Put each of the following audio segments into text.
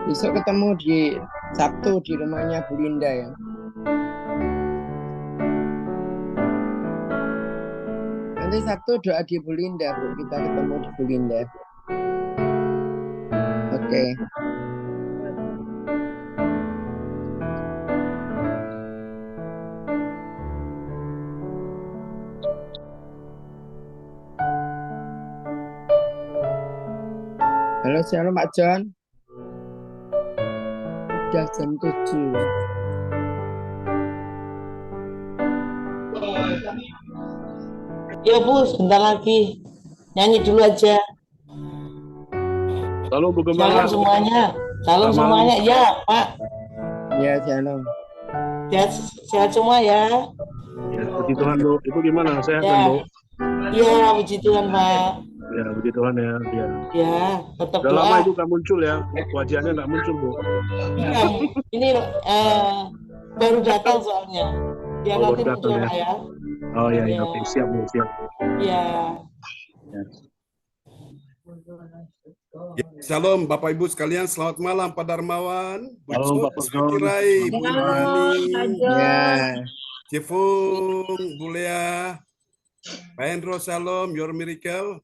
Besok ketemu di Sabtu di rumahnya Bu Linda ya. Nanti Sabtu doa di Bu Linda, Bu. Kita ketemu di Bu Linda. Oke. Halo, shalom Pak John. Udah jam 7. Ya Bu, sebentar lagi. Nyanyi dulu aja. Shalom Bu Shalom Gembala. semuanya. Shalom Selamat malam. semuanya. Ya Pak. Ya, shalom. Sehat semua ya. Ya, puji Tuhan Bu. Ibu gimana? Sehat kan Ya. Bu? Iya, puji Tuhan Pak. Ya, puji Tuhan ya. Ya. Ya, tetap Udah lama doa. Ibu nggak muncul ya. Wajahnya nggak muncul Bu. Iya, ini baru datang soalnya. Dia Oh, nanti baru datang muncul ya. Pak ya. Oh ya, Ya. oke. Siap Bu, siap. Ya. Ya, shalom Bapak Ibu sekalian, selamat malam Pak Darmawan, Bu Halo Pak Joyce, John. Kirai, Bu Irani, Ya. Cifung, Bu Lea, Pak Hendro, shalom, Your Miracle.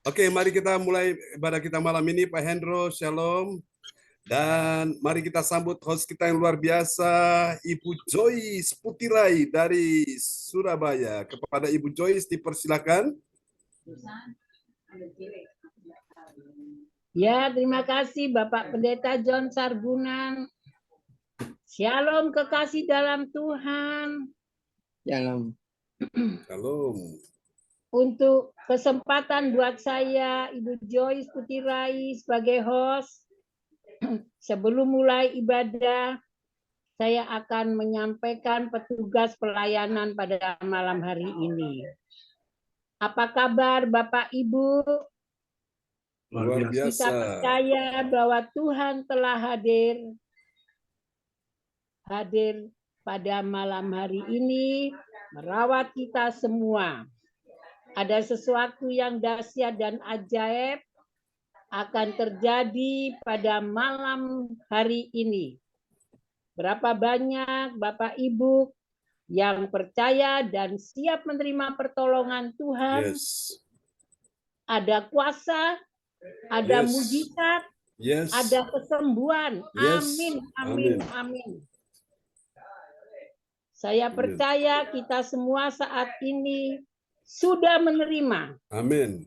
Oke, mari kita mulai ibadah kita malam ini, Pak Hendro, shalom. Dan mari kita sambut host kita yang luar biasa, Ibu Joyce Putirai dari Surabaya. Kepada Ibu Joyce dipersilakan. Ya, terima kasih Bapak Pendeta John Sarbunan. Shalom kekasih dalam Tuhan. Shalom. Shalom. Untuk kesempatan buat saya, Ibu Joyce Putirai sebagai host. Sebelum mulai ibadah, saya akan menyampaikan petugas pelayanan pada malam hari ini. Apa kabar Bapak Ibu? Luar biasa. Kita percaya bahwa Tuhan telah hadir pada malam hari ini, merawat kita semua. Ada sesuatu yang dahsyat dan ajaib akan terjadi pada malam hari ini. Berapa banyak Bapak Ibu yang percaya dan siap menerima pertolongan Tuhan? Yes. Ada kuasa, ada Yes. mujizat, Yes. ada kesembuhan. Yes. Amin, amin, Amin. amin. Saya percaya kita semua saat ini sudah menerima. Amin.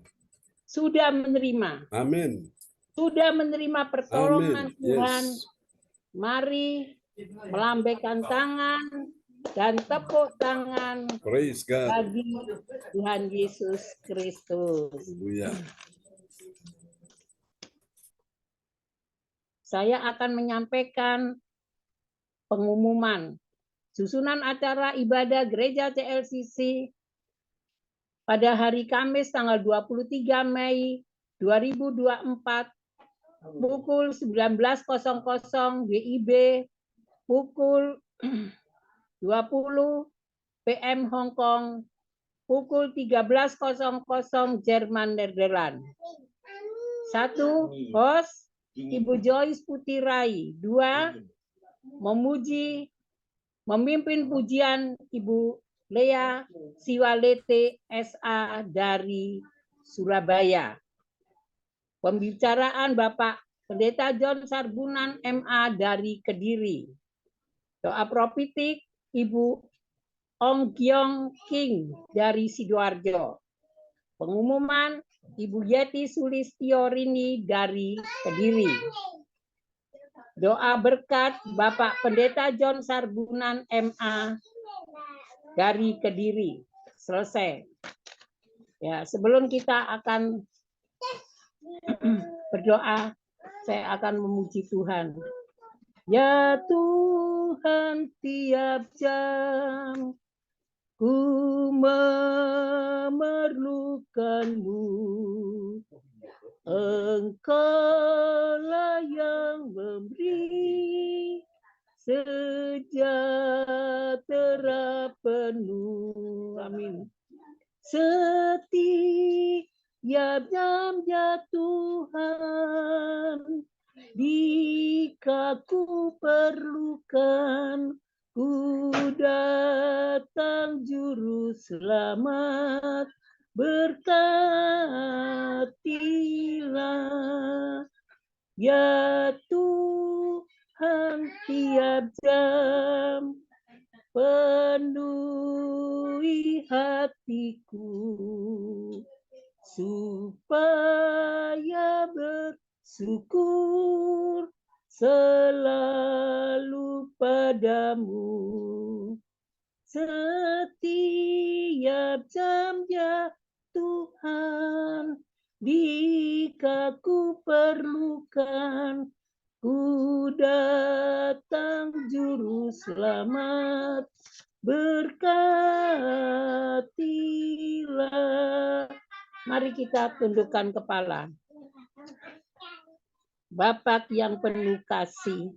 Sudah menerima. Amin. Sudah menerima pertolongan Amin. Tuhan. Yes. Mari melambaikan tangan dan tepuk tangan Praise God. bagi Tuhan Yesus Kristus. Haleluya. Saya akan menyampaikan pengumuman susunan acara ibadah Gereja CLCC pada hari Kamis tanggal 23 Mei 2024 pukul 19.00 WIB, pukul 20 PM Hong Kong, pukul 13.00 Jerman Nederland. 1. Host Ibu Joyce Putirai. 2. Memimpin pujian Ibu Lea Siwalete SA dari Surabaya. Pembicaraan Bapak Pendeta John Sarbunan MA dari Kediri. Doa profitik Ibu Ong Kyong King dari Sidoarjo. Pengumuman Ibu Yeti Sulistiorini dari Kediri. Doa berkat Bapak Pendeta John Sarbunan MA dari Kediri. Selesai. Ya, sebelum kita akan berdoa, saya akan memuji Tuhan. Ya Tuhan, tiap jam ku memerlukanmu. Engkaulah yang memberi sejahtera penuh. Amin. Setiap jam ya Tuhan, jika ku perlukan, ku datang juru selamat, berkatilah ya Tuhan tiap jam, penuhi hatiku supaya bersyukur selalu padamu. Setiap jam ya Tuhan, jika ku perlukan, ku datang juru selamat, berkatilah. Mari kita tundukkan kepala. Bapa yang penuh kasih,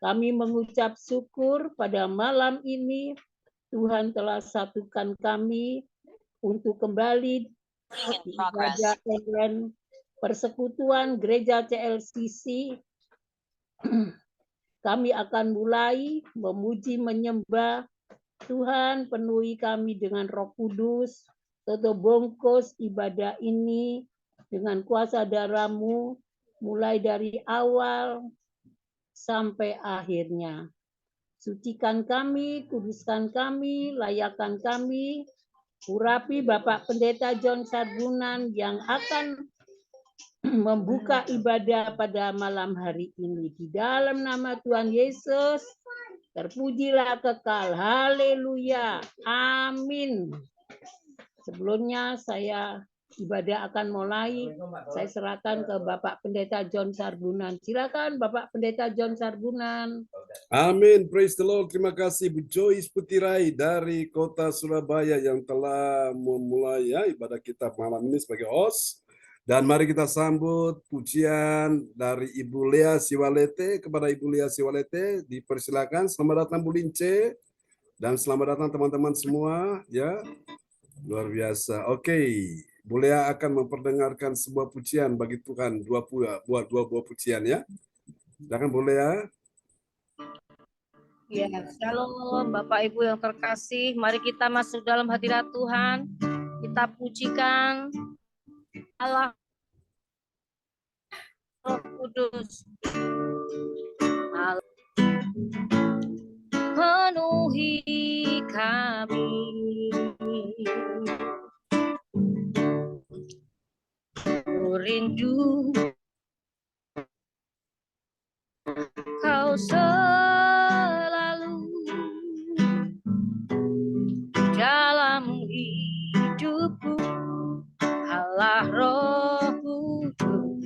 kami mengucap syukur pada malam ini Tuhan telah satukan kami untuk kembali di ibadah online persekutuan Gereja CLCC. Kami akan mulai memuji menyembah Tuhan, penuhi kami dengan Roh Kudus, tetap bungkus ibadah ini dengan kuasa darah-Mu, mulai dari awal sampai akhirnya. Sucikan kami, kuduskan kami, layakkan kami, urapi Bapak Pendeta John Sarbunan yang akan membuka ibadah pada malam hari ini. Di dalam nama Tuhan Yesus, terpujilah kekal. Haleluya. Amin. Sebelumnya ibadah akan mulai. Saya serahkan ke Bapak Pendeta John Sarbunan. Silakan Bapak Pendeta John Sarbunan. Amin. Praise the Lord. Terima kasih Bu Joyce Putirai dari kota Surabaya yang telah memulai ibadah kita malam ini sebagai host. Dan mari kita sambut pujian dari Ibu Lea Siwalete. Kepada Ibu Lea Siwalete dipersilakan. Selamat datang Bu Lince. Dan selamat datang teman-teman semua. Ya, luar biasa. Oke, Bu Lea akan memperdengarkan sebuah pujian bagi Tuhan. Dua buah pujian ya. Silakan Bu Lea. Ya, shalom Bapak Ibu yang terkasih. Mari kita masuk dalam hadirat Tuhan. Kita pujikan Allah Roh Kudus. Allah penuhi kami. Rindu Kau selalu dalam hidupku, Allah Roh Kudus.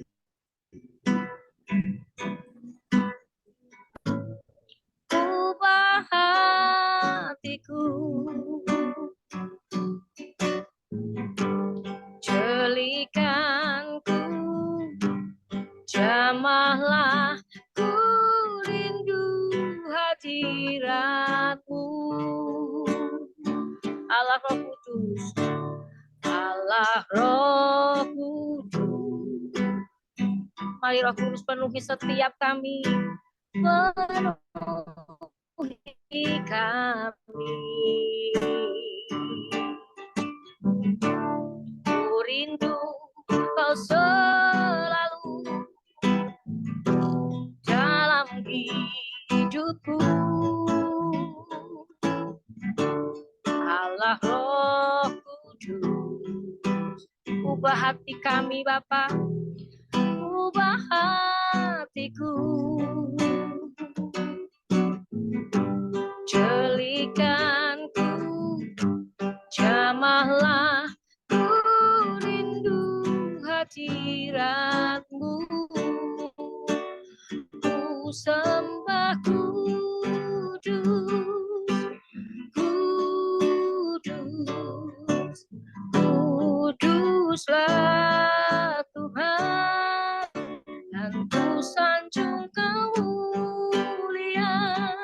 Ubah hatiku, jelikanku, jamahlah ku rindu hadirat-Mu. Allah Roh Kudus, Allah Roh Kudus. Mari Roh Kudus penuhi setiap kami, penuhi kami. Ku rindu Kau selalu dalam hidupku, Allah Roh Kudus. Ubah hati kami Bapa, ubah hatiku, jelikanku, jamahlah ku rindu hadirat-Mu. Ku sembah kudus, kudus, kuduslah Tuhan, dan ku sanjung Kau mulia,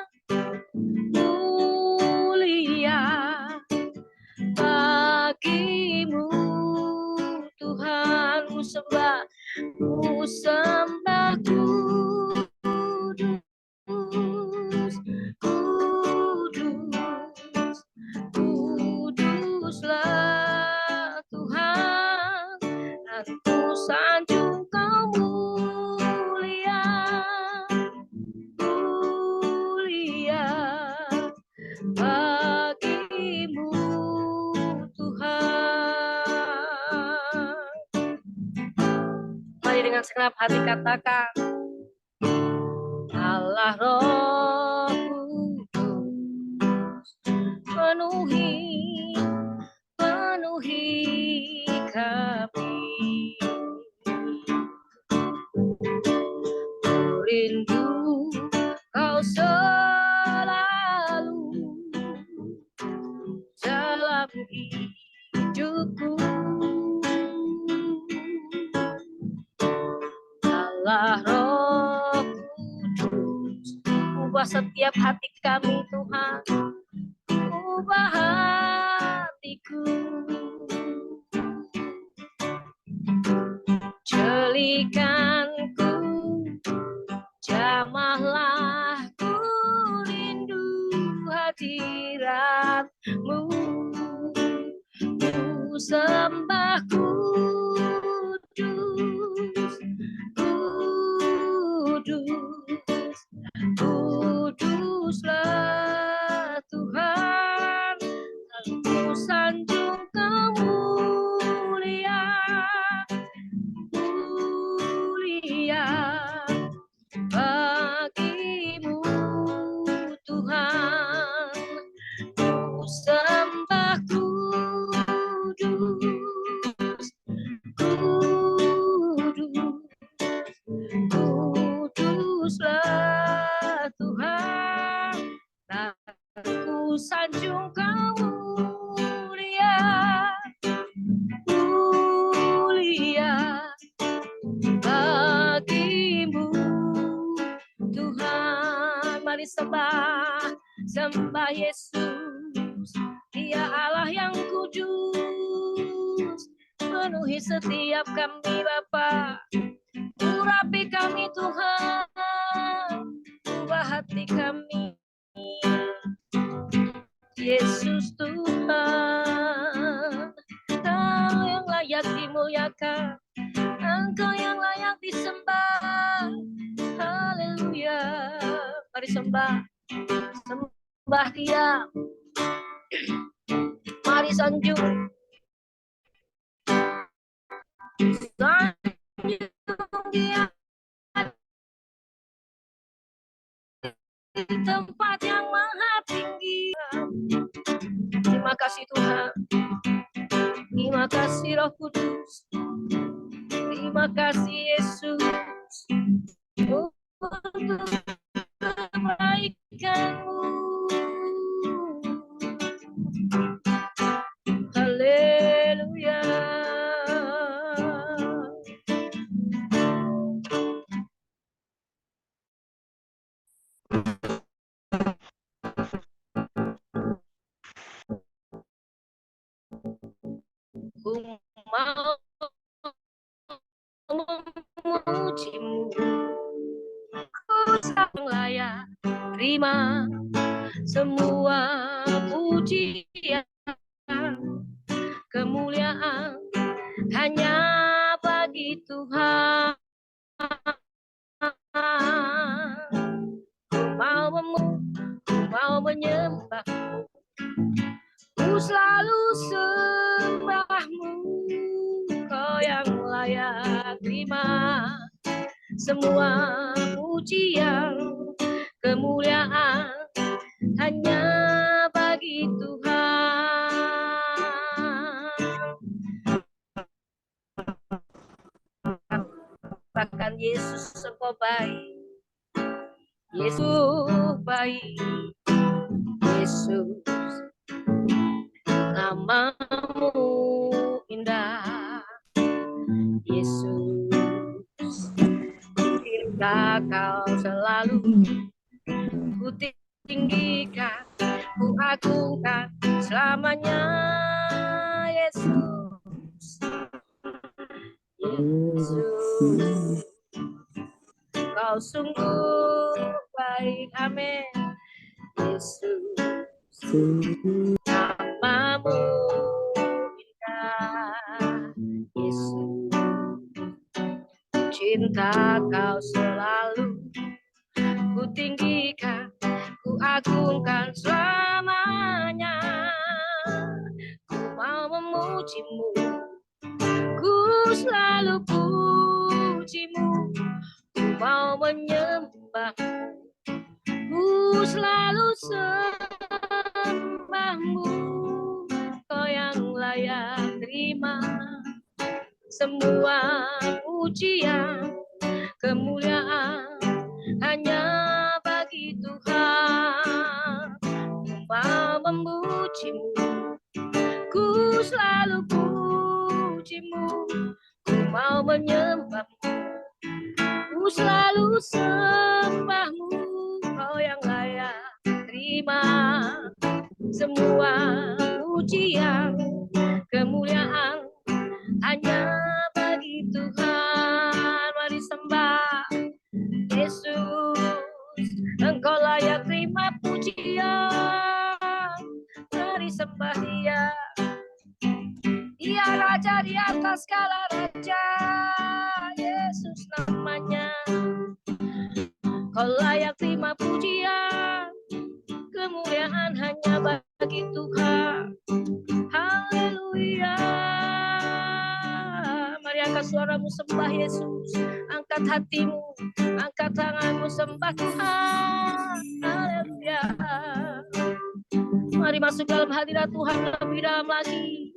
mulia bagi-Mu Tuhan. Ku sembah kudus, sanjung Kau mulia, mulia bagimu Tuhan. Mari dengan segenap hati katakan, Allah Roh Kudus, penuhi kami. Rindu Kau selalu dalam hidupku. Allah Roh Kudus, ubah setiap hati kami Tuhan, ubah hatiku. Jelikanku, jamahlah ku rindu hadirat-Mu. Ku sembah kudus, kudus, kuduslah Tuhan. Ku sanjung Kau mulia, mulia bagimu Tuhan. Ku sembah kudus, kudus, kuduslah Tuhan. Ku sanjung Kau mulia, mulia bagimu Tuhan. Mari sembah, sembah Yesus, Dia Allah yang kudus. Penuhi setiap kami Bapa, urapi kami Tuhan, ubah hati kami Yesus Tuhan. Engkau yang layak dimuliakan, Engkau yang layak disembah. Haleluya. Mari sembah, sembah Dia. Mari sanjung, sanjung Dia di tempat yang maha tinggi. Terima kasih Tuhan, terima kasih Roh Kudus, terima kasih Yesus untuk kebaikan-Mu. Haleluya. Ku mau memuji-Mu, ku sang layak terima semua pujian, kemuliaan hanya bagi Tuhan. Ku mau menyembah, ku selalu sembah-Mu. Kau yang layak terima semua pujian, kemuliaan hanya bagi Tuhan. Katakan Yesus engkau baik, Yesus baik, Yesus nama-Mu indah, Yesus cinta Kau selalu ku tinggikan, ku agungkan selamanya. Yesus, Yesus, Kau sungguh baik, amin. Yesus, nama-Mu indah, Yesus cinta Kau selalu ku tinggikan, ku agungkan selamanya. Ku mau memujimu, ku selalu pujimu, ku mau menyembahmu, ku selalu sembahmu. Kau yang layak terima semua pujian, kemuliaan hanya bagi Tuhan. Ku mau memujimu, ku selalu pujimu, ku mau menyembahmu, ku selalu sembahmu. Kau yang layak terima semua pujian, kemuliaan hanya bagi Tuhan. Mari sembah Yesus, Engkau layak terima pujian. Mari sembah Dia, Dia Raja di atas segala raja. Yesus namanya. Kau layak terima pujian, kemuliaan hanya bagi Tuhan. Haleluya. Mari angkat suaramu sembah Yesus, angkat hatimu, angkat tanganmu sembah Tuhan. Haleluya. Mari masuk dalam hadirat Tuhan lebih dalam lagi.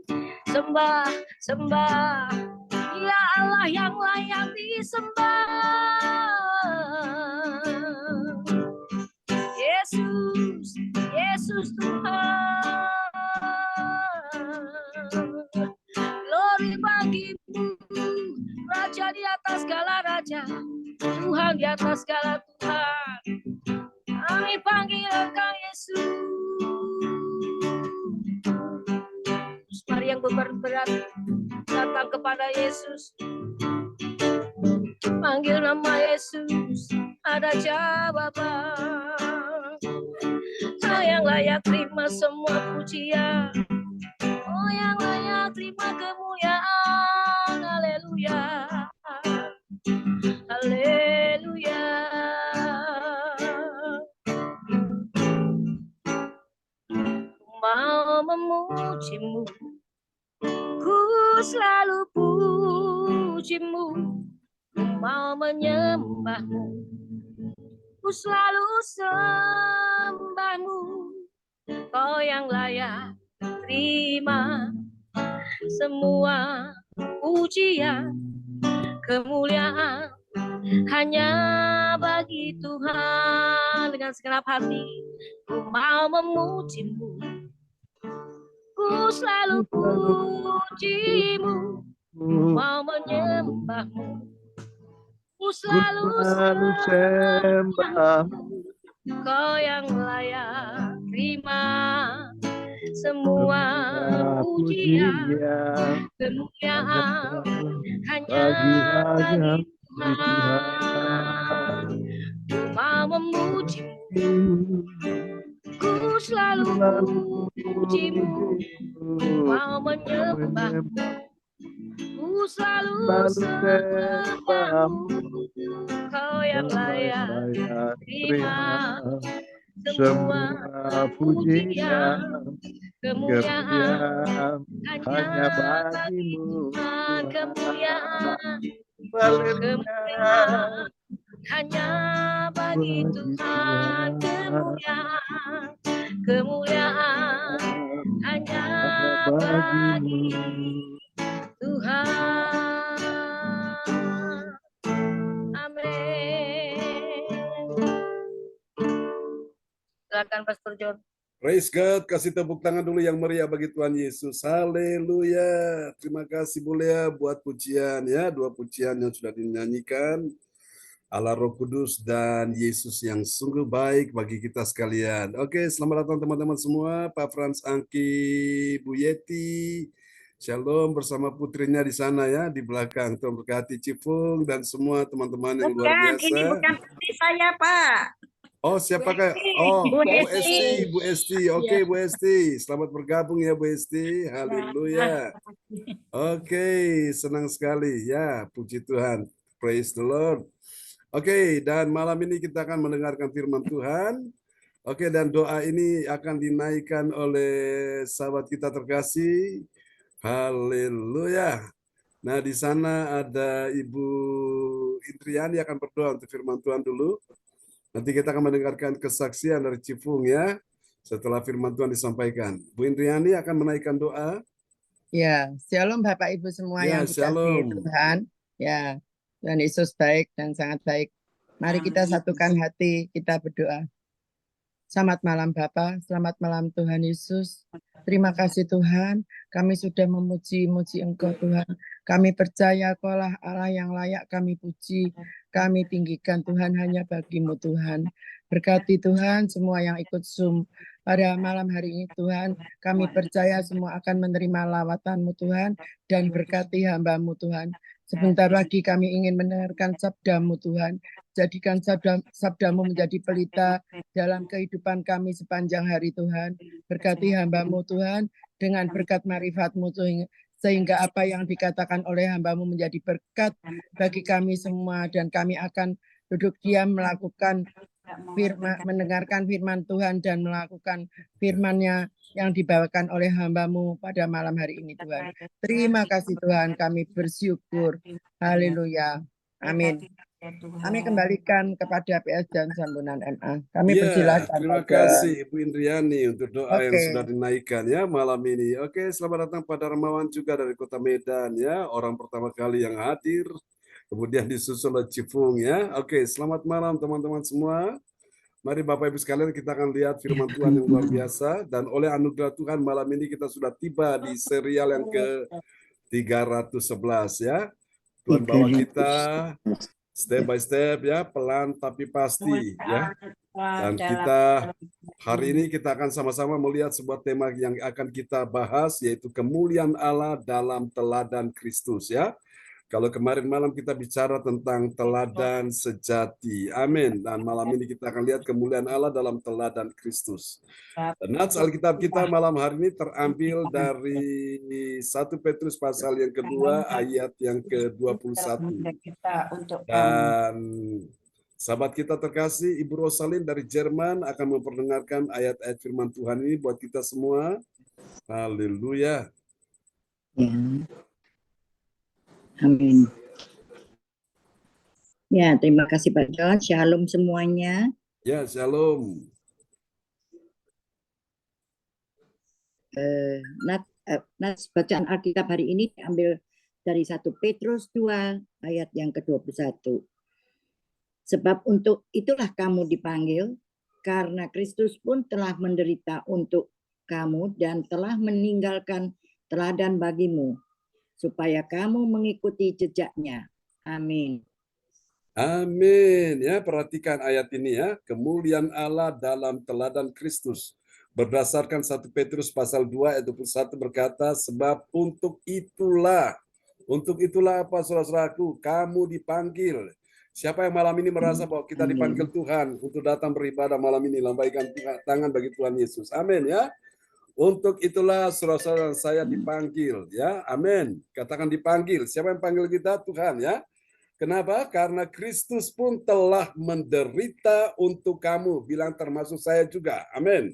Sembah, sembah. Ya Allah yang layak disembah. Yesus, Yesus Tuhan. Glory bagimu, Raja di atas segala raja, Tuhan di atas segala Tuhan. Kami panggil Engkau Yesus. Mari yang berat datang kepada Yesus. Panggil nama Yesus, ada jawaban. Kau yang layak terima semua pujian, oh yang layak terima kemuliaan. Haleluya, haleluya. Ku mau memujimu, ku selalu pujimu, ku mau menyembahmu, ku selalu sembahmu. Kau yang layak terima semua pujian, kemuliaan hanya bagi Tuhan. Dengan segenap hati ku mau memujimu, ku selalu pujimu, ku mau menyembahmu, ku selalu sembahmu. Kau yang layak terima semua pujian, kemuliaan hanya bagi Tuhan. Ku mau memujimu, ku selalu pujimu, ku mau menyembahmu, ku selalu sembahmu. Kau yang layak terima semua pujian, kemuliaan hanya bagimu. Kemuliaan, kemuliaan hanya bagi Tuhan. Kemuliaan, kemuliaan hanya bagi Tuhan. Amin. Silakan Pastor John. Praise God, kasih tepuk tangan dulu yang meriah bagi Tuhan Yesus. Haleluya. Terima kasih Bu Lea buat pujian ya, dua pujian yang sudah dinyanyikan. Allah Roh Kudus dan Yesus yang sungguh baik bagi kita sekalian. Oke, selamat datang teman-teman semua. Pak Frans Angki, Bu Yeti, Shalom bersama putrinya di sana ya, di belakang. Tuhan berkati Cipung dan semua teman-teman yang luar biasa. Ini bukan putri saya, Pak. Oh, siapakah? Oh, Bu Esti, Bu Esti. Oke, Bu Esti. Selamat bergabung ya, Bu Esti. Haleluya. Oke, senang sekali ya, puji Tuhan. Praise the Lord. Oke, dan malam ini kita akan mendengarkan firman Tuhan. Oke, dan doa ini akan dinaikkan oleh sahabat kita terkasih. Haleluya. Nah, di sana ada Ibu Indriani akan berdoa untuk firman Tuhan dulu. Nanti kita akan mendengarkan kesaksian dari Cifung ya. Setelah firman Tuhan disampaikan. Bu Indriani akan menaikkan doa. Ya, shalom Bapak Ibu semua Ya, yang dikasihi shalom. Tuhan. Ya, Tuhan Yesus baik dan sangat baik. Mari kita satukan hati, kita berdoa. Selamat malam Bapak, selamat malam Tuhan Yesus. Terima kasih Tuhan, kami sudah memuji-muji Engkau Tuhan. Kami percaya Kau lah Allah yang layak kami puji. Kami tinggikan Tuhan hanya bagi-Mu Tuhan. Berkati Tuhan semua yang ikut Zoom. Pada malam hari ini Tuhan, kami percaya semua akan menerima lawatan-Mu Tuhan. Dan berkati hamba-Mu Tuhan. Sebentar lagi kami ingin mendengarkan sabda-Mu Tuhan. Jadikan sabda-Mu menjadi pelita dalam kehidupan kami sepanjang hari Tuhan. Berkati hamba-Mu Tuhan dengan berkat marifat-Mu sehingga apa yang dikatakan oleh hamba-Mu menjadi berkat bagi kami semua. Dan kami akan duduk diam melakukan mendengarkan firman Tuhan dan melakukan firman-Nya yang dibawakan oleh hamba-Mu pada malam hari ini Tuhan. Terima kasih Tuhan, kami bersyukur. Haleluya. Amin. Kami kembalikan kepada PS dan Sambunan MA. Kami persilakan. Terima kasih Ibu Indriani untuk doa yang sudah dinaikkan ya malam ini. Oke, selamat datang pada Remawan juga dari Kota Medan ya, orang pertama kali yang hadir. Kemudian disusul oleh Cifung ya. Oke, selamat malam teman-teman semua. Mari Bapak Ibu sekalian kita akan lihat firman Tuhan yang luar biasa. Dan oleh anugerah Tuhan malam ini kita sudah tiba di serial yang ke-311 ya. Tuhan bawa kita step by step ya, pelan tapi pasti ya. Dan kita hari ini kita akan sama-sama melihat sebuah tema yang akan kita bahas, yaitu kemuliaan Allah dalam teladan Kristus ya. Kalau kemarin malam kita bicara tentang teladan sejati. Amin. Dan malam ini kita akan lihat kemuliaan Allah dalam teladan Kristus. Dan nats Alkitab kita malam hari ini terambil dari 1 Petrus pasal yang kedua ayat yang ke-21. Dan sahabat kita terkasih Ibu Rosalin dari Jerman akan memperdengarkan ayat-ayat firman Tuhan ini buat kita semua. Haleluya. Amin. Ya, terima kasih Pak John. Shalom semuanya. Ya, shalom. Nats bacaan Alkitab hari ini diambil dari 1 Petrus 2 ayat yang ke-21. Sebab untuk itulah kamu dipanggil, karena Kristus pun telah menderita untuk kamu dan telah meninggalkan teladan bagimu, supaya kamu mengikuti jejaknya. Amin. Amin. Ya, perhatikan ayat ini ya. Kemuliaan Allah dalam teladan Kristus. Berdasarkan 1 Petrus pasal 2 ayat 21 berkata, sebab untuk itulah apa saudara-saudaraku, kamu dipanggil. Siapa yang malam ini merasa bahwa kita dipanggil Tuhan untuk datang beribadah malam ini, lambaikan tangan bagi Tuhan Yesus. Amin ya. Untuk itulah saudara-saudara saya dipanggil ya. Amin. Katakan dipanggil. Siapa yang panggil kita? Tuhan ya. Kenapa? Karena Kristus pun telah menderita untuk kamu. Bilang termasuk saya juga. Amin.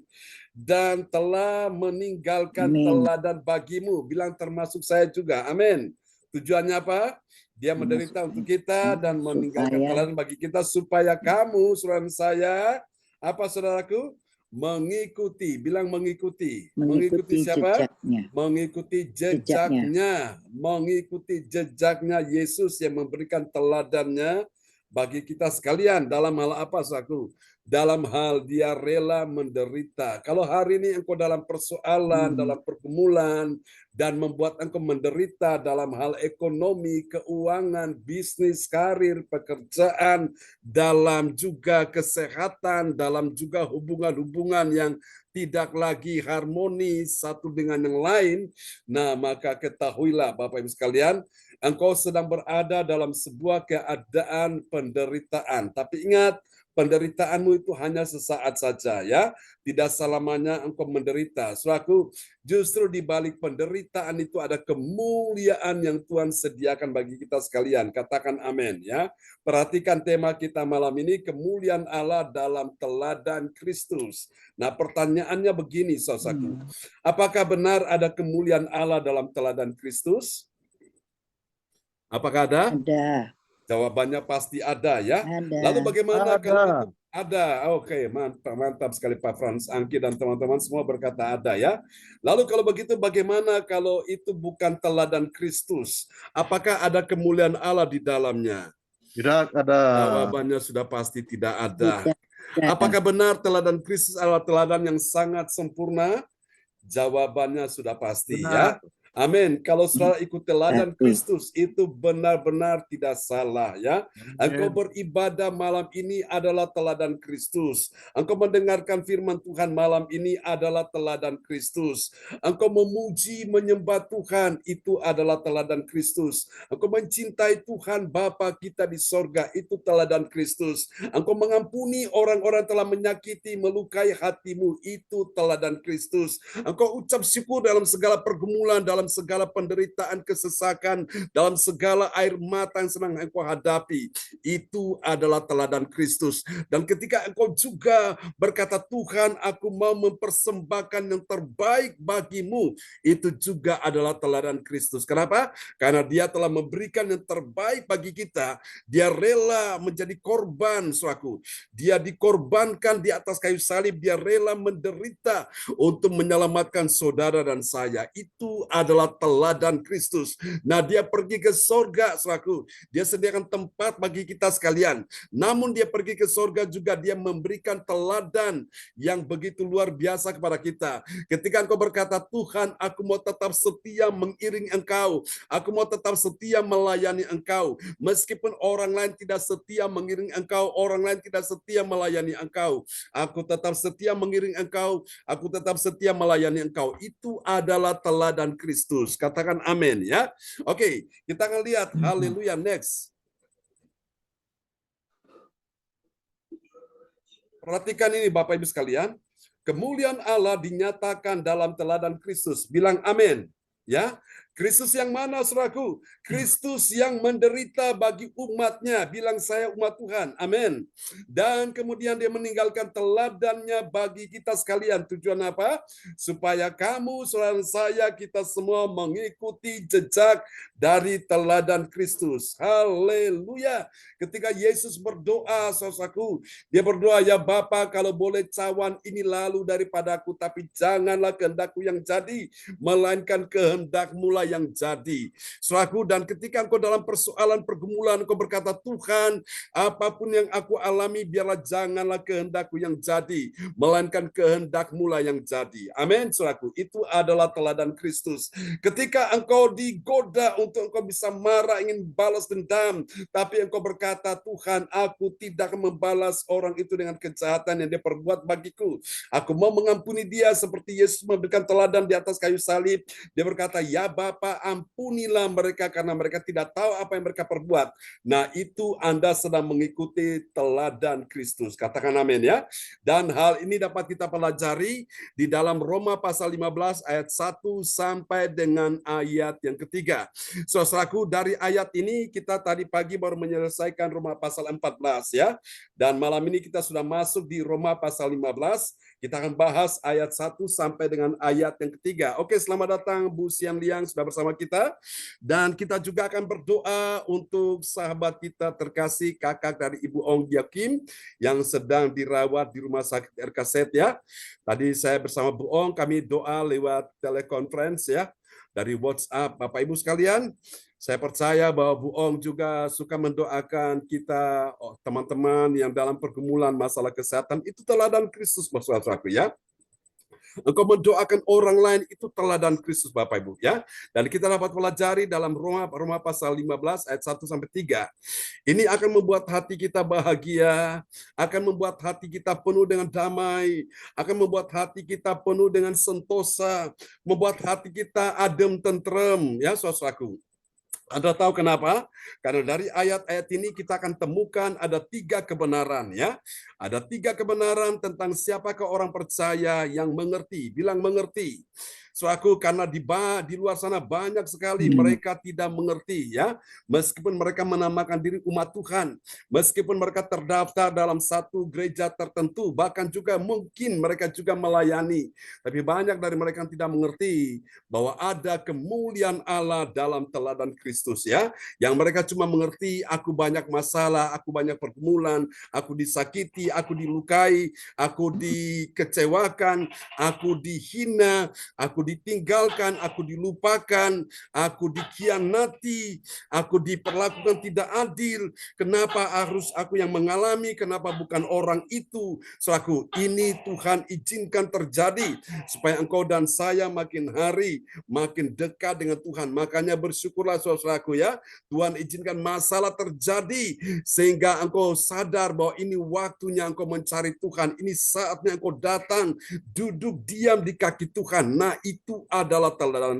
Dan telah meninggalkan teladan bagimu. Bilang termasuk saya juga. Amin. Tujuannya apa? Dia menderita untuk kita dan meninggalkan teladan bagi kita supaya kamu, saudara saya, apa saudaraku? Mengikuti, bilang mengikuti. Mengikuti siapa? Jejaknya. Mengikuti jejaknya. Mengikuti jejaknya Yesus yang memberikan teladannya bagi kita sekalian. Dalam hal apa, saudaraku? Dalam hal dia rela menderita. Kalau hari ini engkau dalam persoalan, dalam pergumulan, dan membuat engkau menderita dalam hal ekonomi, keuangan, bisnis, karir, pekerjaan, dalam juga kesehatan, dalam juga hubungan-hubungan yang tidak lagi harmonis satu dengan yang lain, nah maka ketahuilah Bapak Ibu sekalian, engkau sedang berada dalam sebuah keadaan penderitaan. Tapi ingat, penderitaanmu itu hanya sesaat saja ya. Tidak selamanya engkau menderita. Saudaraku, justru di balik penderitaan itu ada kemuliaan yang Tuhan sediakan bagi kita sekalian. Katakan amin ya. Perhatikan tema kita malam ini, kemuliaan Allah dalam teladan Kristus. Nah, pertanyaannya begini, saudaraku. Apakah benar ada kemuliaan Allah dalam teladan Kristus? Apakah ada? Ada. Jawabannya pasti ada ya. Ada. Lalu bagaimana kalau Ada. itu ada? Oke, mantap sekali Pak Frans Angki dan teman-teman semua berkata ada ya. Lalu kalau begitu bagaimana kalau itu bukan teladan Kristus? Apakah ada kemuliaan Allah di dalamnya? Tidak ada. Jawabannya sudah pasti tidak ada. Tidak. Apakah benar teladan Kristus adalah teladan yang sangat sempurna? Jawabannya sudah pasti ya. Benar. Amin. Kalau saudara ikut teladan Betul. Kristus itu benar-benar tidak salah ya. Engkau beribadah malam ini adalah teladan Kristus. Engkau mendengarkan firman Tuhan malam ini adalah teladan Kristus. Engkau memuji menyembah Tuhan itu adalah teladan Kristus. Engkau mencintai Tuhan Bapa kita di sorga itu teladan Kristus. Engkau mengampuni orang-orang telah menyakiti melukai hatimu itu teladan Kristus. Engkau ucap syukur dalam segala pergumulan, dalam segala penderitaan, kesesakan, dalam segala air mata yang sedang engkau hadapi. Itu adalah teladan Kristus. Dan ketika engkau juga berkata, Tuhan, aku mau mempersembahkan yang terbaik bagimu, itu juga adalah teladan Kristus. Kenapa? Karena dia telah memberikan yang terbaik bagi kita. Dia rela menjadi korban, saudaraku. Dia dikorbankan di atas kayu salib. Dia rela menderita untuk menyelamatkan saudara dan saya. Itu adalah teladan Kristus. Nah, dia pergi ke sorga, saudaraku. Dia sediakan tempat bagi kita sekalian. Namun dia pergi ke sorga juga dia memberikan teladan yang begitu luar biasa kepada kita. Ketika engkau berkata, Tuhan, aku mau tetap setia mengiring engkau. Aku mau tetap setia melayani engkau. Meskipun orang lain tidak setia mengiring engkau, orang lain tidak setia melayani engkau. Aku tetap setia mengiring engkau. Aku tetap setia melayani engkau. Itu adalah teladan Kristus. Katakan amin ya. Oke, kita akan lihat. Haleluya, next. Perhatikan ini Bapak Ibu sekalian. Kemuliaan Allah dinyatakan dalam teladan Kristus. Bilang amin. Ya, Kristus yang mana, saudaraku? Kristus yang menderita bagi umatnya. Bilang saya umat Tuhan. Amin. Dan kemudian dia meninggalkan teladannya bagi kita sekalian. Tujuan apa? Supaya kamu, saudara saya, kita semua mengikuti jejak dari teladan Kristus. Haleluya. Ketika Yesus berdoa, saudaraku, dia berdoa, ya Bapa, kalau boleh cawan ini lalu daripadaku, tapi janganlah kehendakku yang jadi, melainkan kehendakmu lah yang jadi. Saudaraku, dan ketika engkau dalam persoalan pergumulan, engkau berkata, Tuhan, apapun yang aku alami, biarlah janganlah kehendakku yang jadi, melainkan kehendakmu lah yang jadi. Amin, saudaraku. Itu adalah teladan Kristus. Ketika engkau digoda untuk engkau bisa marah, ingin balas dendam, tapi engkau berkata, Tuhan, aku tidak membalas orang itu dengan kejahatan yang dia perbuat bagiku. Aku mau mengampuni dia seperti Yesus memberikan teladan di atas kayu salib. Dia berkata, ya Bapa, ampunilah mereka karena mereka tidak tahu apa yang mereka perbuat. Nah, itu Anda sedang mengikuti teladan Kristus. Katakan amin ya. Dan hal ini dapat kita pelajari di dalam Roma pasal 15 ayat 1 sampai dengan ayat yang ketiga. Saudaraku, dari ayat ini kita tadi pagi baru menyelesaikan Roma pasal 14 ya. Dan malam ini kita sudah masuk di Roma pasal 15. Kita akan bahas ayat 1 sampai dengan ayat yang ketiga. Oke, selamat datang Bu Sian Liang sudah bersama kita. Dan kita juga akan berdoa untuk sahabat kita terkasih, kakak dari Ibu Ong Dia Kim yang sedang dirawat di rumah sakit RKZ ya. Tadi saya bersama Bu Ong, kami doa lewat telekonferensi ya, dari WhatsApp. Bapak Ibu sekalian, saya percaya bahwa Bu Ong juga suka mendoakan kita, teman-teman yang dalam pergumulan masalah kesehatan. Itu teladan Kristus, maksud-maksudku ya. Engkau mendoakan orang lain, itu teladan Kristus, Bapak Ibu ya. Dan kita dapat pelajari dalam Roma pasal 15 ayat 1 sampai 3. Ini akan membuat hati kita bahagia, akan membuat hati kita penuh dengan damai, akan membuat hati kita penuh dengan sentosa, membuat hati kita adem tentrem ya, saudaraku. Anda tahu kenapa? Karena dari ayat-ayat ini kita akan temukan ada 3 kebenaran ya. Ada 3 kebenaran tentang siapakah orang percaya yang mengerti. Bilang mengerti. Suaku karena di luar sana banyak sekali mereka tidak mengerti ya. Meskipun mereka menamakan diri umat Tuhan, meskipun mereka terdaftar dalam satu gereja tertentu, bahkan juga mungkin mereka juga melayani, tapi banyak dari mereka yang tidak mengerti bahwa ada kemuliaan Allah dalam teladan Kristus ya. Yang mereka cuma mengerti aku banyak masalah, aku banyak pergumulan, aku disakiti, aku dilukai, aku dikecewakan, aku dihina, aku ditinggalkan, aku dilupakan, aku dikhianati, aku diperlakukan tidak adil. Kenapa harus aku yang mengalami? Kenapa bukan orang itu? Saudaraku, ini Tuhan izinkan terjadi supaya engkau dan saya makin hari makin dekat dengan Tuhan. Makanya bersyukurlah saudaraku ya. Tuhan izinkan masalah terjadi sehingga engkau sadar bahwa ini waktunya engkau mencari Tuhan. Ini saatnya engkau datang duduk diam di kaki Tuhan. Nah, itu adalah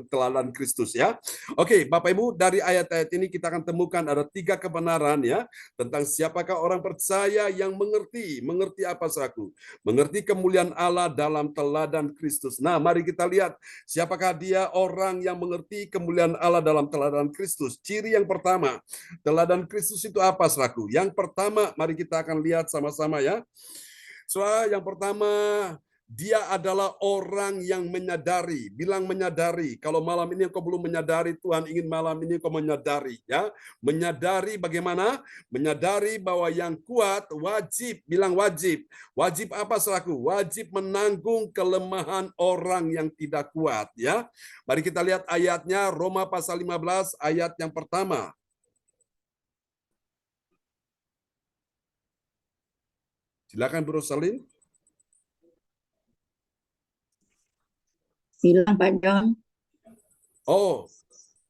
teladan Kristus ya. Oke, Bapak Ibu, dari ayat-ayat ini kita akan temukan ada 3 kebenaran ya tentang siapakah orang percaya yang mengerti. Mengerti apa saudaraku? Mengerti kemuliaan Allah dalam teladan Kristus. Nah, mari kita lihat siapakah dia orang yang mengerti kemuliaan Allah dalam teladan Kristus. Ciri yang pertama, teladan Kristus itu apa saudaraku? Yang pertama, mari kita akan lihat sama-sama ya. Soal yang pertama, dia adalah orang yang menyadari. Bilang menyadari. Kalau malam ini engkau belum menyadari, Tuhan ingin malam ini engkau menyadari. Ya, menyadari bagaimana? Menyadari bahwa yang kuat wajib. Bilang wajib. Wajib apa saudaraku? Wajib menanggung kelemahan orang yang tidak kuat. Ya, mari kita lihat ayatnya. Roma pasal 15 ayat yang pertama. Silakan Bro Salim. Hilang Pak John. Oh,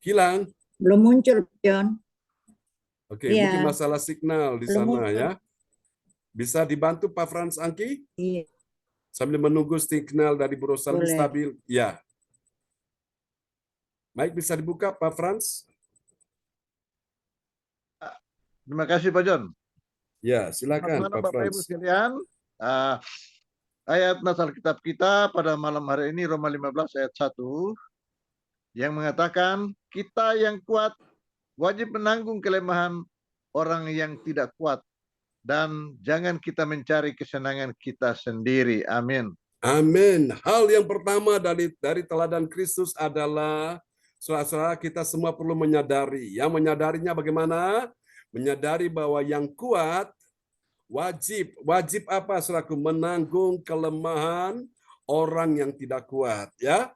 hilang. Belum muncul John. Oke, Iya. mungkin masalah signal di Belum sana muncul. ya. Bisa dibantu Pak Frans Angki? Iya. Sambil menunggu signal dari Bro Salim Boleh. stabil. Ya. Baik, bisa dibuka Pak Frans? Terima kasih Pak John. Ya, silakan Selamat malam Pak Bapak Ibu Frans. sekalian. Ayat Natal kitab kita pada malam hari ini Roma 15 ayat 1 yang mengatakan kita yang kuat wajib menanggung kelemahan orang yang tidak kuat dan jangan kita mencari kesenangan kita sendiri. Amin. Amin. Hal yang pertama dari teladan Kristus adalah saudara-saudara kita semua perlu menyadari. Ya, menyadarinya bagaimana? Menyadari bahwa yang kuat wajib apa saudaraku? Menanggung kelemahan orang yang tidak kuat ya.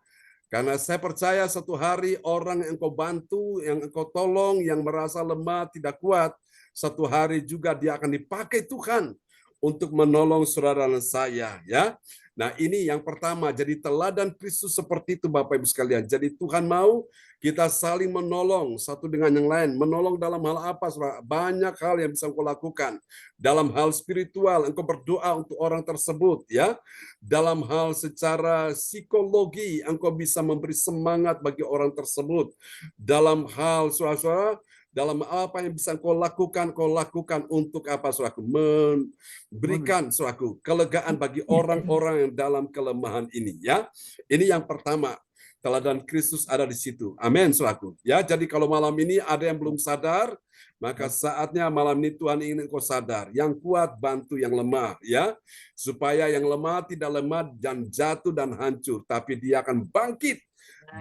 Karena saya percaya satu hari orang yang engkau bantu, yang engkau tolong, yang merasa lemah, tidak kuat, satu hari juga dia akan dipakai Tuhan untuk menolong saudara dan saya ya. Nah, ini yang pertama. Jadi teladan Kristus seperti itu Bapak Ibu sekalian. Jadi Tuhan mau kita saling menolong satu dengan yang lain. Menolong dalam hal apa, saudara? Banyak hal yang bisa engkau lakukan. Dalam hal spiritual, engkau berdoa untuk orang tersebut ya. Dalam hal secara psikologi, engkau bisa memberi semangat bagi orang tersebut. Dalam hal saudara, dalam apa yang bisa kau lakukan untuk apa, saudaraku? Memberikan, saudaraku, kelegaan bagi orang-orang yang dalam kelemahan ini, ya. Ini yang pertama, teladan Kristus ada di situ. Amin, saudaraku. Ya, jadi kalau malam ini ada yang belum sadar, maka saatnya malam ini Tuhan ingin engkau sadar. Yang kuat bantu yang lemah, ya. Supaya yang lemah tidak lemah dan jatuh dan hancur, tapi dia akan bangkit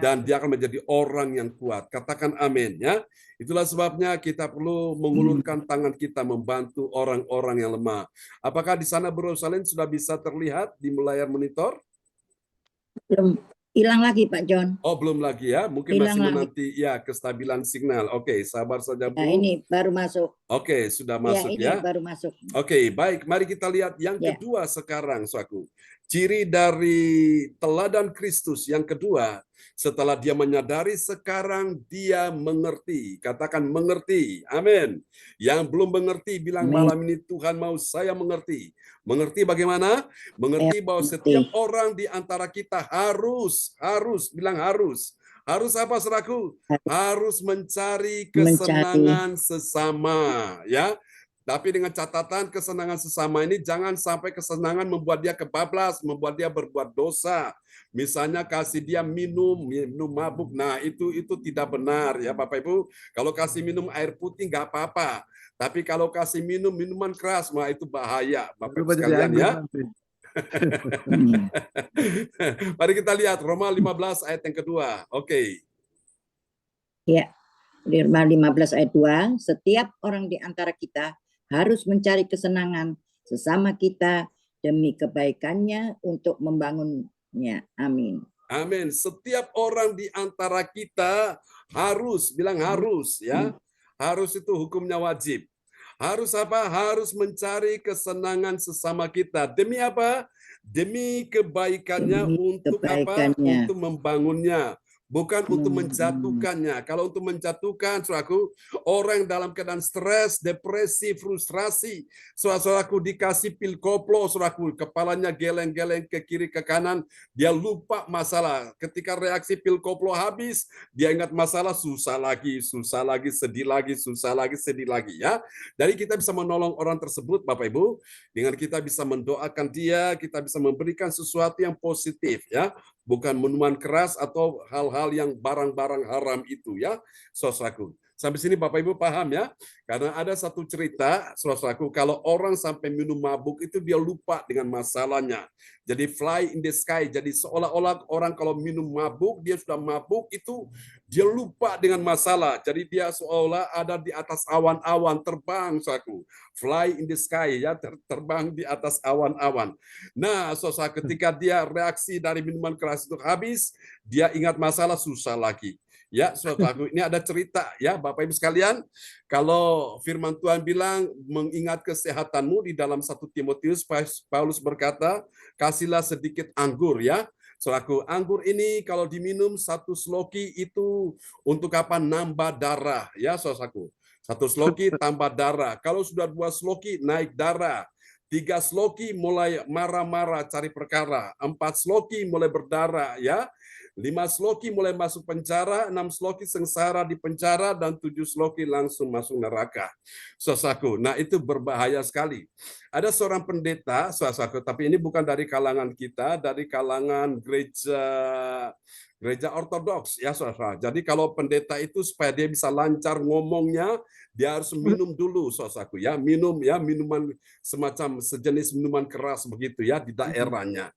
dan dia akan menjadi orang yang kuat. Katakan amin ya. Itulah sebabnya kita perlu mengulurkan tangan kita membantu orang-orang yang lemah. Apakah di sana Bro Salim sudah bisa terlihat di layar monitor? Belum. Hilang lagi Pak John. Oh, belum lagi ya. Mungkin Hilang masih lagi. menanti ya kestabilan signal. Oke, sabar saja Bu. Nah, ini baru masuk. Oke, sudah Ya, masuk ini ya. baru masuk. Oke, baik. Mari kita lihat yang Ya. kedua sekarang, saudaraku. Ciri dari teladan Kristus yang kedua, setelah dia menyadari, sekarang dia mengerti. Katakan mengerti. Amin. Yang belum mengerti, bilang Amin. malam ini Tuhan mau saya mengerti. Mengerti bagaimana? Mengerti bahwa mengerti. setiap orang di antara kita harus, bilang harus Harus apa, saudaraku? Harus mencari kesenangan sesama, ya. Tapi dengan catatan kesenangan sesama ini jangan sampai kesenangan membuat dia kebablas, membuat dia berbuat dosa. Misalnya kasih dia minum mabuk. Nah, itu tidak benar ya Bapak Ibu. Kalau kasih minum air putih nggak apa-apa. Tapi kalau kasih minum minuman keras, wah itu bahaya Bapak Ibu sekalian ya. Mari kita lihat Roma 15 ayat yang kedua. Oke. Ya, Roma 15 ayat 2, setiap orang di antara kita harus mencari kesenangan sesama kita demi kebaikannya untuk membangunnya. Amin. Amin. Setiap orang di antara kita harus, bilang harus ya. Harus itu hukumnya wajib. Harus apa? Harus mencari kesenangan sesama kita. Demi apa? Demi kebaikannya, untuk apa? Untuk membangunnya. Bukan untuk menjatuhkannya. Kalau untuk menjatuhkan, saudaraku, orang yang dalam keadaan stres, depresi, frustrasi, saudaraku dikasih pil koplo, saudaraku, kepalanya geleng-geleng ke kiri ke kanan, dia lupa masalah. Ketika reaksi pil koplo habis, dia ingat masalah, susah lagi, sedih lagi, susah lagi, sedih lagi. Ya, jadi kita bisa menolong orang tersebut, Bapak Ibu, dengan kita bisa mendoakan dia, kita bisa memberikan sesuatu yang positif, ya. Bukan minuman keras atau hal-hal yang barang-barang haram itu ya, saudaraku. Sampai sini Bapak Ibu paham ya? Karena ada satu cerita, saudaraku, kalau orang sampai minum mabuk itu dia lupa dengan masalahnya. Jadi fly in the sky, jadi seolah-olah orang kalau minum mabuk, dia sudah mabuk itu dia lupa dengan masalah. Jadi dia seolah ada di atas awan-awan, terbang, saudaraku. Fly in the sky ya, terbang di atas awan-awan. Nah, saudara, ketika dia reaksi dari minuman keras itu habis, dia ingat masalah, susah lagi. Ya, saudaraku, ini ada cerita ya, Bapak Ibu sekalian. Kalau firman Tuhan bilang mengingat kesehatanmu di dalam 1 Timotius, Paulus berkata, kasihlah sedikit anggur ya. Saudaraku, anggur ini kalau diminum 1 sloki itu untuk apa? Nambah darah ya, saudaraku. 1 sloki tambah darah. Kalau sudah 2 sloki naik darah. 3 sloki mulai marah-marah cari perkara. 4 sloki mulai berdarah ya. 5 sloki mulai masuk penjara, 6 sloki sengsara di penjara, dan 7 sloki langsung masuk neraka. Saudaraku, nah itu berbahaya sekali. Ada seorang pendeta, saudaraku, tapi ini bukan dari kalangan kita, dari kalangan gereja ortodoks ya, saudara. Jadi kalau pendeta itu supaya dia bisa lancar ngomongnya, dia harus minum dulu, saudaraku ya, minuman semacam sejenis minuman keras begitu ya di daerahnya.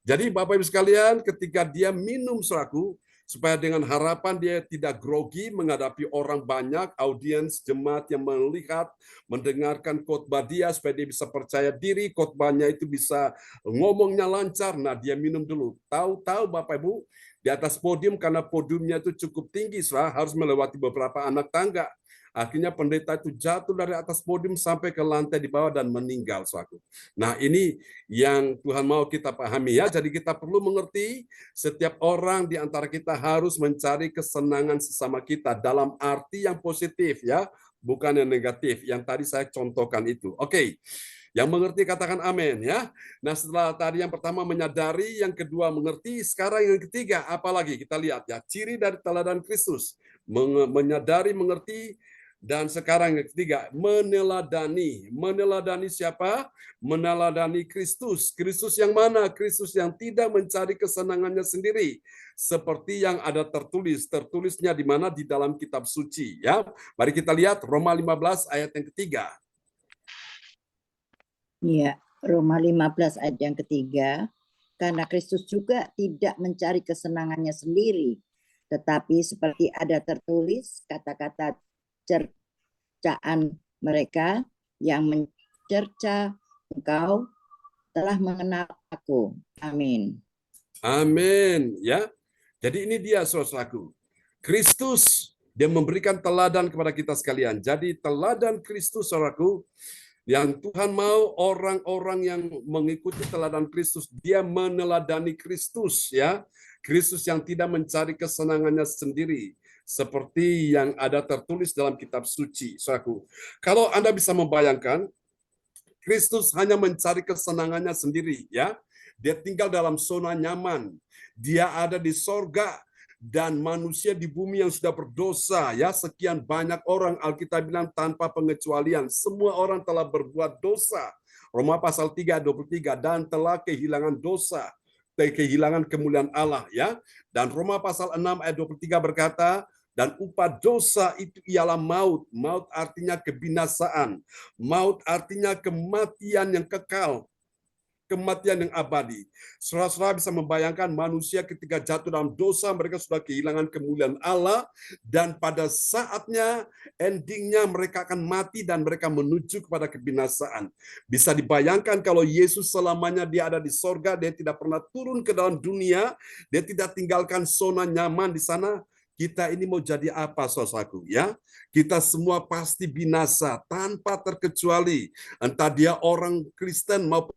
Jadi Bapak Ibu sekalian, ketika dia minum, saudaraku, supaya dengan harapan dia tidak grogi menghadapi orang banyak, audiens, jemaat yang melihat, mendengarkan khotbah dia, supaya dia bisa percaya diri, khotbahnya itu bisa ngomongnya lancar. Nah, dia minum dulu. Tahu-tahu Bapak Ibu, di atas podium, karena podiumnya itu cukup tinggi, saudara, harus melewati beberapa anak tangga. Akhirnya pendeta itu jatuh dari atas podium sampai ke lantai di bawah dan meninggal, saudaraku. Nah, ini yang Tuhan mau kita pahami ya. Jadi kita perlu mengerti setiap orang di antara kita harus mencari kesenangan sesama kita dalam arti yang positif ya, bukan yang negatif. Yang tadi saya contohkan itu. Oke. Yang mengerti katakan amin ya. Nah, setelah tadi yang pertama menyadari, yang kedua mengerti, sekarang yang ketiga apalagi kita lihat ya, ciri dari teladan Kristus. Menyadari, mengerti, dan sekarang yang ketiga, meneladani. Meneladani siapa? Meneladani Kristus. Kristus yang mana? Kristus yang tidak mencari kesenangannya sendiri. Seperti yang ada tertulis. Tertulisnya di mana? Di dalam kitab suci. Ya, mari kita lihat Roma 15 ayat yang ketiga. Ya, Roma 15 ayat yang ketiga. Karena Kristus juga tidak mencari kesenangannya sendiri. Tetapi seperti ada tertulis kata-kata cercaan mereka yang mencerca engkau telah mengenal aku. Amin. Amin. Ya. Jadi ini dia saudaraku. Kristus dia memberikan teladan kepada kita sekalian. Jadi teladan Kristus saudaraku, yang Tuhan mau orang-orang yang mengikuti teladan Kristus, dia meneladani Kristus ya. Kristus yang tidak mencari kesenangannya sendiri. Seperti yang ada tertulis dalam kitab suci, saudaraku. Kalau Anda bisa membayangkan, Kristus hanya mencari kesenangannya sendiri, ya. Dia tinggal dalam zona nyaman. Dia ada di sorga. dan manusia di bumi yang sudah berdosa, ya, sekian banyak orang, Alkitab bilang tanpa pengecualian, semua orang telah berbuat dosa. Roma pasal 3 ayat 23, dan telah kehilangan dosa, kehilangan kemuliaan Allah, ya. Dan Roma pasal 6 ayat 23 berkata, dan upah dosa itu ialah maut. Maut artinya kebinasaan. Maut artinya kematian yang kekal, kematian yang abadi. Saudara-saudara bisa membayangkan manusia ketika jatuh dalam dosa, mereka sudah kehilangan kemuliaan Allah, dan pada saatnya, endingnya mereka akan mati dan mereka menuju kepada kebinasaan. Bisa dibayangkan kalau Yesus selamanya dia ada di sorga, dia tidak pernah turun ke dalam dunia, dia tidak tinggalkan zona nyaman di sana. Kita ini mau jadi apa, saudaraku, ya? Kita semua pasti binasa tanpa terkecuali. Entah dia orang Kristen maupun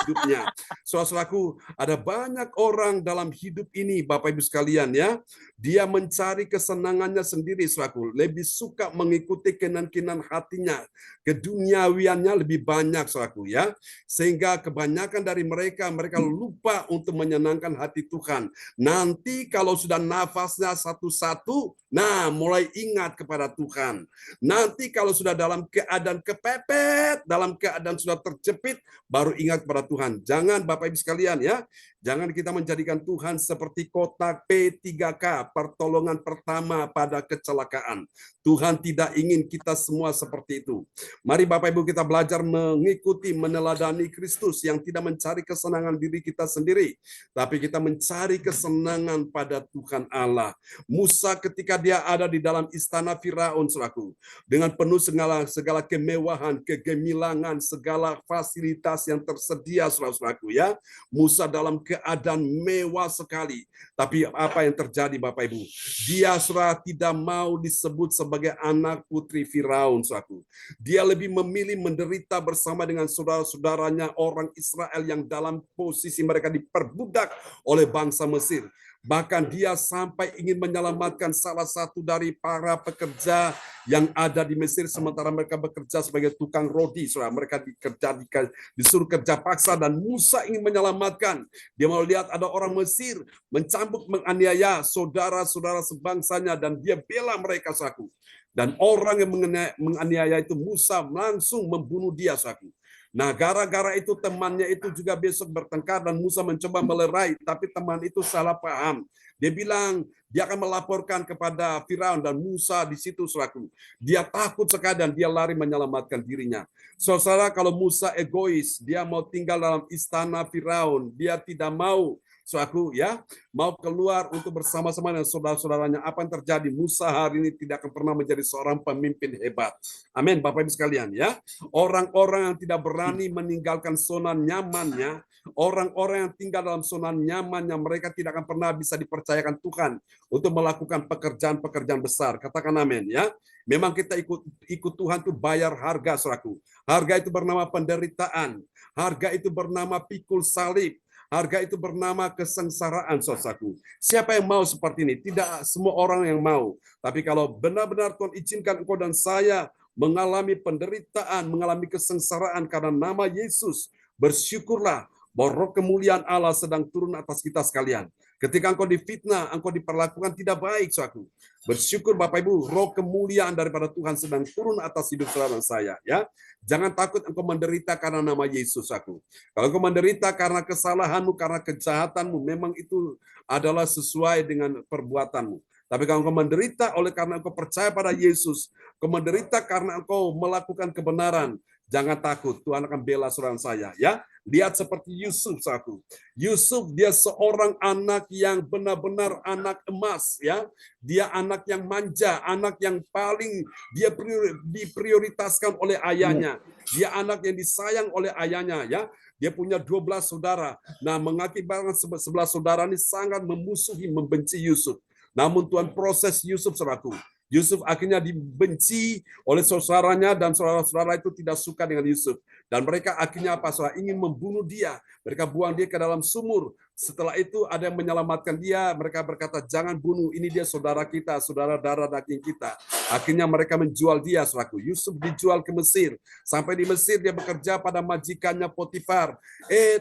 hidupnya. Saudaraku, ada banyak orang dalam hidup ini, Bapak Ibu sekalian, ya. Dia mencari kesenangannya sendiri, saudaraku. Lebih suka mengikuti kenan-kenan hatinya. Keduniawiannya lebih banyak, saudaraku, ya. Sehingga kebanyakan dari mereka lupa untuk menyenangkan hati Tuhan. Nanti kalau sudah nafasnya satu-satu, nah mulai ingat kepada Tuhan. Nanti kalau sudah dalam keadaan kepepet, dalam keadaan sudah terjepit, baru ingat kepada Tuhan. Jangan Bapak Ibu sekalian, ya. Jangan kita menjadikan Tuhan seperti kotak P3K, pertolongan pertama pada kecelakaan. Tuhan tidak ingin kita semua seperti itu. Mari Bapak Ibu kita belajar mengikuti, meneladani Kristus yang tidak mencari kesenangan diri kita sendiri, tapi kita mencari kesenangan pada Tuhan Allah. Musa ketika dia ada di dalam istana Firaun, saudaraku, dengan penuh segala kemewahan, kegemilangan, segala fasilitas yang tersedia, saudaraku, ya. Musa dalam keadaan mewah sekali. Tapi apa yang terjadi, Bapak Ibu? Dia sudah tidak mau disebut sebagai anak putri Firaun, saudaraku. Dia lebih memilih menderita bersama dengan saudara-saudaranya orang Israel yang dalam posisi mereka diperbudak oleh bangsa Mesir. Bahkan dia sampai ingin menyelamatkan salah satu dari para pekerja yang ada di Mesir sementara mereka bekerja sebagai tukang rodi. Mereka disuruh kerja paksa dan Musa ingin menyelamatkan. Dia mau lihat ada orang Mesir mencambuk, menganiaya saudara-saudara sebangsanya dan dia bela mereka, saudaraku. Dan orang yang menganiaya itu Musa langsung membunuh dia, saudaraku. Nah, gara-gara itu temannya itu juga besok bertengkar dan Musa mencoba melerai, tapi teman itu salah paham. Dia bilang dia akan melaporkan kepada Firaun dan Musa di situ, saudaraku. Dia takut sekali dan dia lari menyelamatkan dirinya. Saudara, kalau Musa egois, dia mau tinggal dalam istana Firaun, dia tidak mau, saudaraku, ya, mau keluar untuk bersama-sama dengan saudara-saudaranya. Apa yang terjadi? Musa hari ini tidak akan pernah menjadi seorang pemimpin hebat. Amin, Bapak Ibu sekalian, ya. Orang-orang yang tidak berani meninggalkan zona nyamannya, orang-orang yang tinggal dalam zona nyamannya, mereka tidak akan pernah bisa dipercayakan Tuhan untuk melakukan pekerjaan-pekerjaan besar. Katakan amin, ya. Memang kita ikut Tuhan itu bayar harga, saudaraku. Harga itu bernama penderitaan. Harga itu bernama pikul salib. Harga itu bernama kesengsaraan, saudaraku. Siapa yang mau seperti ini? Tidak semua orang yang mau. Tapi kalau benar-benar Tuhan izinkan engkau dan saya mengalami penderitaan, mengalami kesengsaraan karena nama Yesus, bersyukurlah bahwa roh kemuliaan Allah sedang turun atas kita sekalian. Ketika engkau difitnah, engkau diperlakukan tidak baik, saudaraku. Bersyukur Bapak Ibu, roh kemuliaan daripada Tuhan sedang turun atas hidup saudara saya, ya. Jangan takut engkau menderita karena nama Yesus, aku. Kalau engkau menderita karena kesalahanmu, karena kejahatanmu, memang itu adalah sesuai dengan perbuatanmu. Tapi kalau engkau menderita oleh karena engkau percaya pada Yesus, engkau menderita karena engkau melakukan kebenaran, jangan takut, Tuhan akan bela saudara saya, ya. Lihat seperti Yusuf, saudaraku. Yusuf dia seorang anak yang benar-benar anak emas, ya. Dia anak yang manja, anak yang paling dia diprioritaskan oleh ayahnya. Dia anak yang disayang oleh ayahnya, ya. Dia punya 12 saudara. Nah, mengakibatkan 11 saudara ini sangat memusuhi, membenci Yusuf. Namun Tuhan proses Yusuf, saudaraku. Yusuf akhirnya dibenci oleh saudaranya dan saudara-saudara itu tidak suka dengan Yusuf. Dan mereka akhirnya apa? Saudara, ingin membunuh dia. Mereka buang dia ke dalam sumur. Setelah itu ada yang menyelamatkan dia. Mereka berkata, jangan bunuh. Ini dia saudara kita, saudara darah daging kita. Akhirnya mereka menjual dia, saudaraku. Yusuf dijual ke Mesir. Sampai di Mesir dia bekerja pada majikannya Potifar.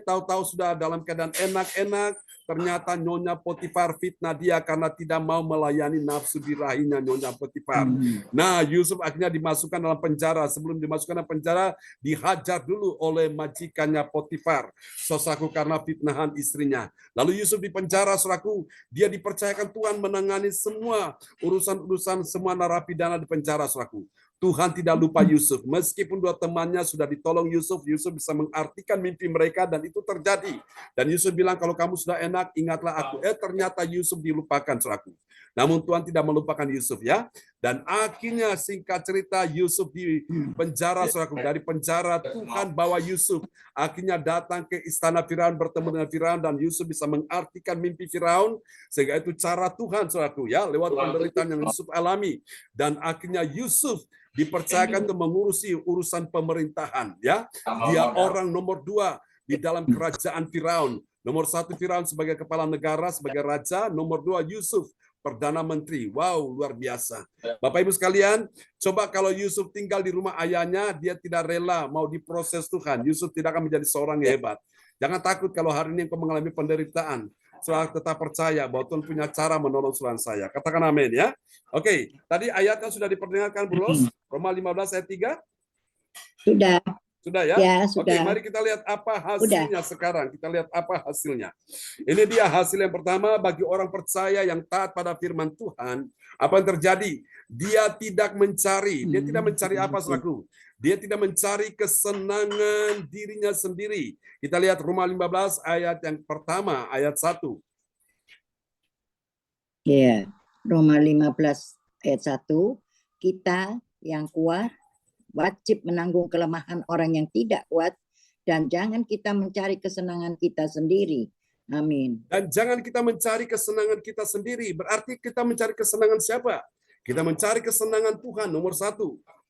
Tahu-tahu sudah dalam keadaan enak-enak. Ternyata Nyonya Potifar fitnah dia karena tidak mau melayani nafsu birahinya Nyonya Potifar. Nah, Yusuf akhirnya dimasukkan dalam penjara. Sebelum dimasukkan dalam penjara, dihajar dulu oleh majikannya Potifar. Saudaraku, karena fitnahan istrinya. Lalu Yusuf di penjara, saudaraku, dia dipercayakan Tuhan menangani semua urusan-urusan semua narapidana di penjara, saudaraku. Tuhan tidak lupa Yusuf. Meskipun dua temannya sudah ditolong Yusuf, Yusuf bisa mengartikan mimpi mereka dan itu terjadi. Dan Yusuf bilang, kalau kamu sudah enak, ingatlah aku. Ternyata Yusuf dilupakan, saudaraku. Namun Tuhan tidak melupakan Yusuf, ya. Dan akhirnya singkat cerita Yusuf di penjara, saudaraku. Dari penjara Tuhan bawa Yusuf. Akhirnya datang ke istana Firaun, bertemu dengan Firaun, dan Yusuf bisa mengartikan mimpi Firaun. Sehingga itu cara Tuhan, saudaraku, ya, lewat penderitaan yang Yusuf alami. Dan akhirnya Yusuf dipercayakan untuk mengurusi urusan pemerintahan, ya. Dia orang nomor 2 di dalam kerajaan Firaun. Nomor 1 Firaun sebagai kepala negara, sebagai raja. Nomor 2 Yusuf Perdana Menteri. Wow, luar biasa. Bapak Ibu sekalian, coba kalau Yusuf tinggal di rumah ayahnya, dia tidak rela mau diproses Tuhan. Yusuf tidak akan menjadi seorang yang hebat. Jangan takut kalau hari ini engkau mengalami penderitaan. Saudara tetap percaya bahwa Tuhan punya cara menolong saudara saya. Katakan amin, ya. Oke, tadi ayatnya sudah diperdengarkan, Bro. Roma 15 ayat 3. Sudah. Sudah, ya? Ya, Oke, sudah. mari kita lihat apa hasilnya sekarang. Kita lihat apa hasilnya. Ini dia hasil yang pertama bagi orang percaya yang taat pada firman Tuhan. Apa yang terjadi? Dia tidak mencari. Dia tidak mencari apa, saudaraku? Dia tidak mencari kesenangan dirinya sendiri. Kita lihat Roma 15 ayat yang pertama, ayat 1. Ya, Roma 15 ayat 1. Kita yang kuat wajib menanggung kelemahan orang yang tidak kuat, dan jangan kita mencari kesenangan kita sendiri. Amin. Dan jangan kita mencari kesenangan kita sendiri. Berarti kita mencari kesenangan siapa? Kita mencari kesenangan Tuhan, nomor 1.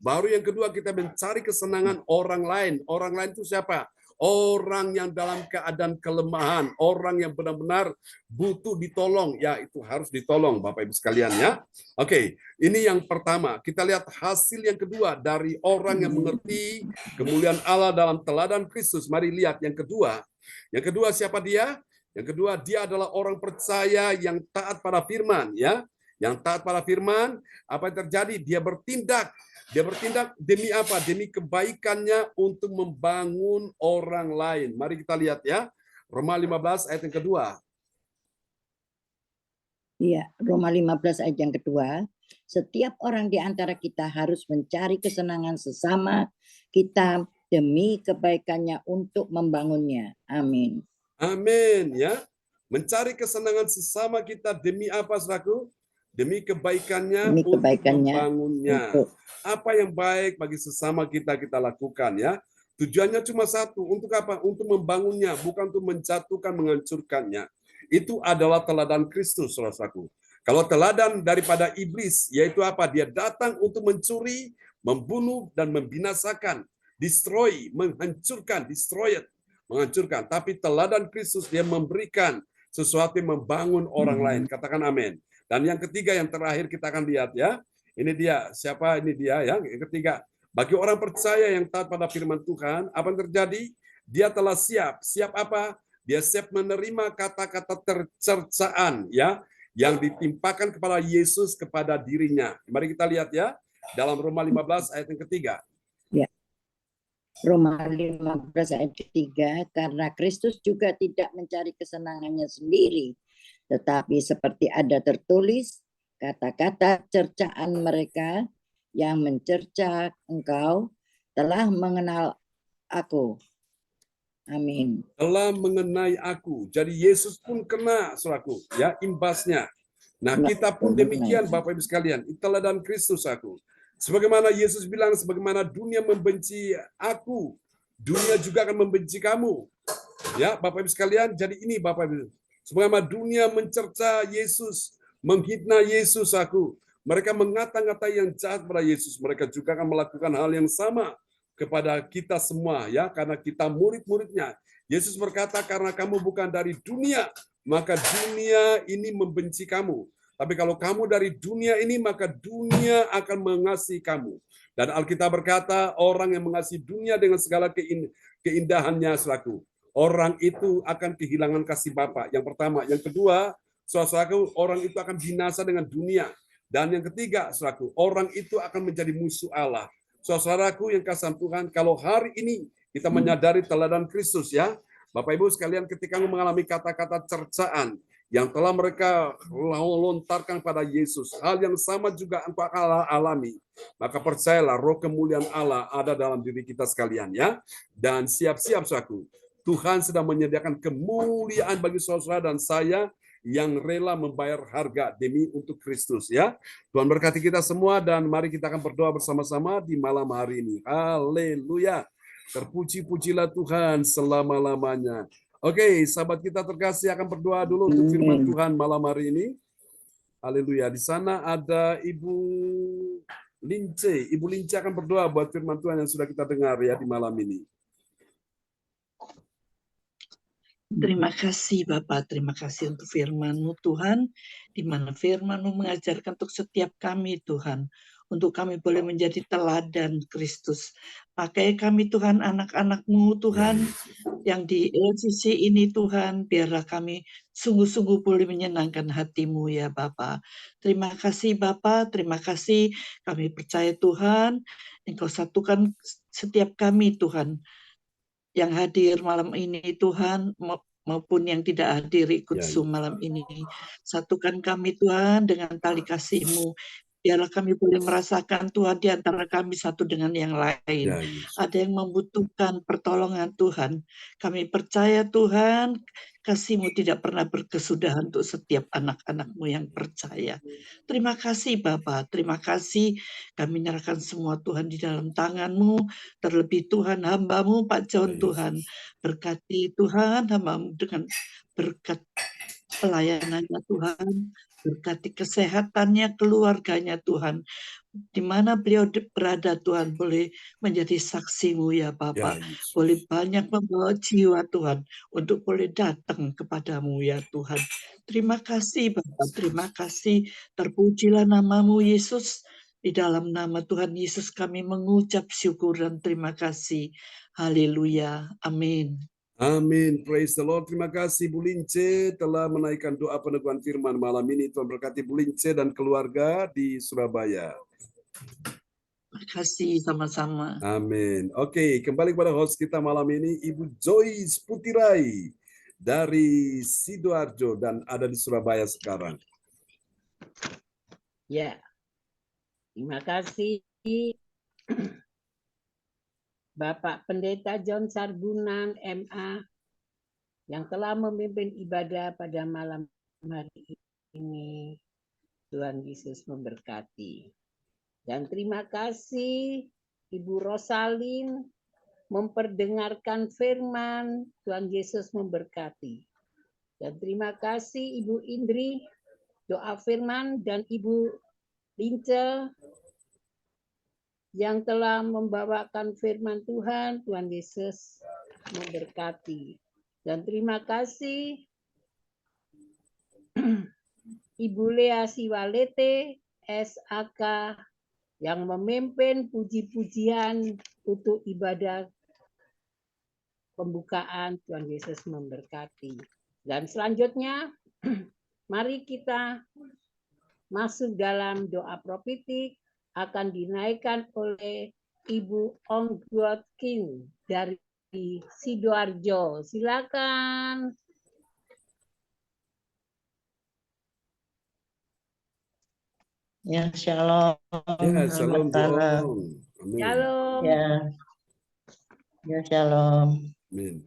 Baru yang kedua, kita mencari kesenangan orang lain. Orang lain itu siapa? Orang yang dalam keadaan kelemahan, orang yang benar-benar butuh ditolong, ya itu harus ditolong, Bapak Ibu sekalian, ya. Oke, ini yang pertama. Kita lihat hasil yang kedua dari orang yang mengerti kemuliaan Allah dalam teladan Kristus. Mari lihat yang kedua. Yang kedua siapa dia? Yang kedua, dia adalah orang percaya yang taat pada firman, ya. Yang taat pada firman, apa yang terjadi? Dia bertindak. Dia bertindak demi apa? Demi kebaikannya untuk membangun orang lain. Mari kita lihat, ya. Roma 15 ayat yang kedua. Iya, Roma 15 ayat yang kedua. Setiap orang di antara kita harus mencari kesenangan sesama kita demi kebaikannya untuk membangunnya. Amin. Amin, ya. Mencari kesenangan sesama kita demi apa, saudaraku? Demi kebaikannya, untuk membangunnya. Apa yang baik bagi sesama kita lakukan, ya. Tujuannya cuma satu, untuk apa? Untuk membangunnya, bukan untuk menjatuhkan, menghancurkannya. Itu adalah teladan Kristus, saudaraku. Kalau teladan daripada iblis, yaitu apa? Dia datang untuk mencuri, membunuh, dan membinasakan. Destroy, menghancurkan, destroyed, menghancurkan. Tapi teladan Kristus, dia memberikan sesuatu yang membangun orang lain. Katakan amin. Dan yang ketiga, yang terakhir kita akan lihat, ya. Ini dia, siapa ini dia, ya. Yang ketiga, bagi orang percaya yang taat pada firman Tuhan, apa yang terjadi? Dia telah siap. Siap apa? Dia siap menerima kata-kata tercercaan, ya, yang ditimpakan kepada Yesus kepada dirinya. Mari kita lihat, ya, dalam Roma 15 ayat yang ketiga. Ya. Roma 15 ayat ketiga, karena Kristus juga tidak mencari kesenangannya sendiri, tetapi seperti ada tertulis, kata-kata cercaan mereka yang mencerca engkau telah mengenal aku. Amin. Telah mengenai aku. Jadi Yesus pun kena, saudaraku, ya, imbasnya. Nah, kita pun demikian, Bapak Ibu sekalian. Itulah dan Kristus aku. Sebagaimana Yesus bilang, sebagaimana dunia membenci aku, dunia juga akan membenci kamu. Ya, Bapak Ibu sekalian, jadi ini Bapak Ibu. Sebagaimana dunia mencerca Yesus, menghina Yesus aku. Mereka mengata-ngatai yang jahat pada Yesus. Mereka juga akan melakukan hal yang sama kepada kita semua, ya, karena kita murid-muridnya. Yesus berkata, karena kamu bukan dari dunia, maka dunia ini membenci kamu. Tapi kalau kamu dari dunia ini, maka dunia akan mengasihi kamu. Dan Alkitab berkata, orang yang mengasihi dunia dengan segala keindahannya selaku, orang itu akan kehilangan kasih Bapa. Yang pertama. Yang kedua, saudaraku, orang itu akan binasa dengan dunia. Dan yang ketiga, saudaraku, orang itu akan menjadi musuh Allah. Saudaraku yang kasih Tuhan, kalau hari ini kita menyadari teladan Kristus, ya, Bapak Ibu sekalian, ketika mengalami kata-kata cercaan yang telah mereka lontarkan pada Yesus, hal yang sama juga engkau akan alami. Maka percayalah, roh kemuliaan Allah ada dalam diri kita sekalian, ya. Dan siap-siap, saudaraku, Tuhan sedang menyediakan kemuliaan bagi saudara dan saya yang rela membayar harga demi untuk Kristus, ya. Tuhan berkati kita semua dan mari kita akan berdoa bersama-sama di malam hari ini. Haleluya. Terpuji-pujilah Tuhan selama-lamanya. Oke, sahabat kita terkasih akan berdoa dulu untuk firman Tuhan malam hari ini. Haleluya. Di sana ada Ibu Lince. Ibu Lince akan berdoa buat firman Tuhan yang sudah kita dengar, ya, di malam ini. Terima kasih Bapak, terima kasih untuk firman-Mu Tuhan, di mana firman-Mu mengajarkan untuk setiap kami Tuhan, untuk kami boleh menjadi teladan Kristus. Pakai kami Tuhan, anak-anak-Mu Tuhan, yang di LCC ini Tuhan, biarlah kami sungguh-sungguh boleh menyenangkan hati-Mu ya Bapak. Terima kasih Bapak, terima kasih, kami percaya Tuhan, Engkau satukan setiap kami Tuhan, yang hadir malam ini Tuhan maupun yang tidak hadir ikut Zoom malam ini. Satukan kami Tuhan dengan tali kasih-Mu. Biarlah kami boleh merasakan Tuhan di antara kami satu dengan yang lain. Ada yang membutuhkan pertolongan Tuhan. Kami percaya Tuhan, kasih-Mu tidak pernah berkesudahan untuk setiap anak-anak-Mu yang percaya. Terima kasih Bapak, terima kasih. Kami menyerahkan semua Tuhan di dalam tangan-Mu. Terlebih Tuhan hamba-Mu Pak John Tuhan. Berkati Tuhan hamba-Mu dengan berkat pelayanannya Tuhan. Berkati kesehatannya, keluarganya Tuhan. Di mana beliau berada Tuhan, boleh menjadi saksi-Mu ya Bapak. Boleh banyak membawa jiwa Tuhan untuk boleh datang kepadamu ya Tuhan. Terima kasih Bapak, terima kasih. Terpujilah nama-Mu Yesus. Di dalam nama Tuhan Yesus kami mengucap syukur dan terima kasih. Haleluya. Amin. Amin. Praise the Lord. Terima kasih Bu Lince telah menaikkan doa peneguhan firman malam ini. Tuhan berkati Bu Lince dan keluarga di Surabaya. Terima kasih sama-sama. Amin. Oke, kembali kepada host kita malam ini, Ibu Joyce Putirai dari Sidoarjo dan ada di Surabaya sekarang. Ya, terima kasih Bapak Pendeta John Sarbunan MA yang telah memimpin ibadah pada malam hari ini. Tuhan Yesus memberkati. Dan terima kasih Ibu Rosalin memperdengarkan firman. Tuhan Yesus memberkati. Dan terima kasih Ibu Indri doa firman dan Ibu Lince yang telah membawakan firman Tuhan. Tuhan Yesus memberkati. Dan terima kasih Ibu Lea Siwalete SAK yang memimpin puji-pujian untuk ibadah pembukaan. Tuhan Yesus memberkati. Dan selanjutnya mari kita masuk dalam doa profetik akan dinaikkan oleh Ibu Ong Guot King dari Sidoarjo. Silakan. Ya, shalom. Ya, shalom Bu Ong. Shalom. Ya, shalom. Amin.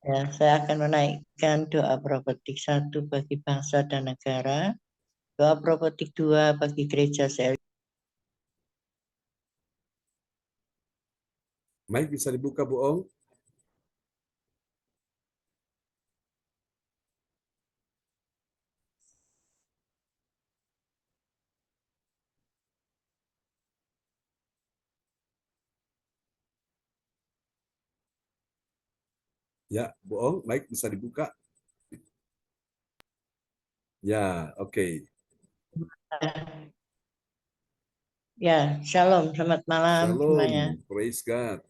Ya, saya akan menaikkan doa profetik 1 bagi bangsa dan negara, doa profetik 2 bagi gereja CLC. Mic bisa dibuka Bu Ong. Ya, Bu Ong, baik, bisa dibuka. Ya, oke. Ya, shalom, selamat malam semuanya. Shalom, praise God.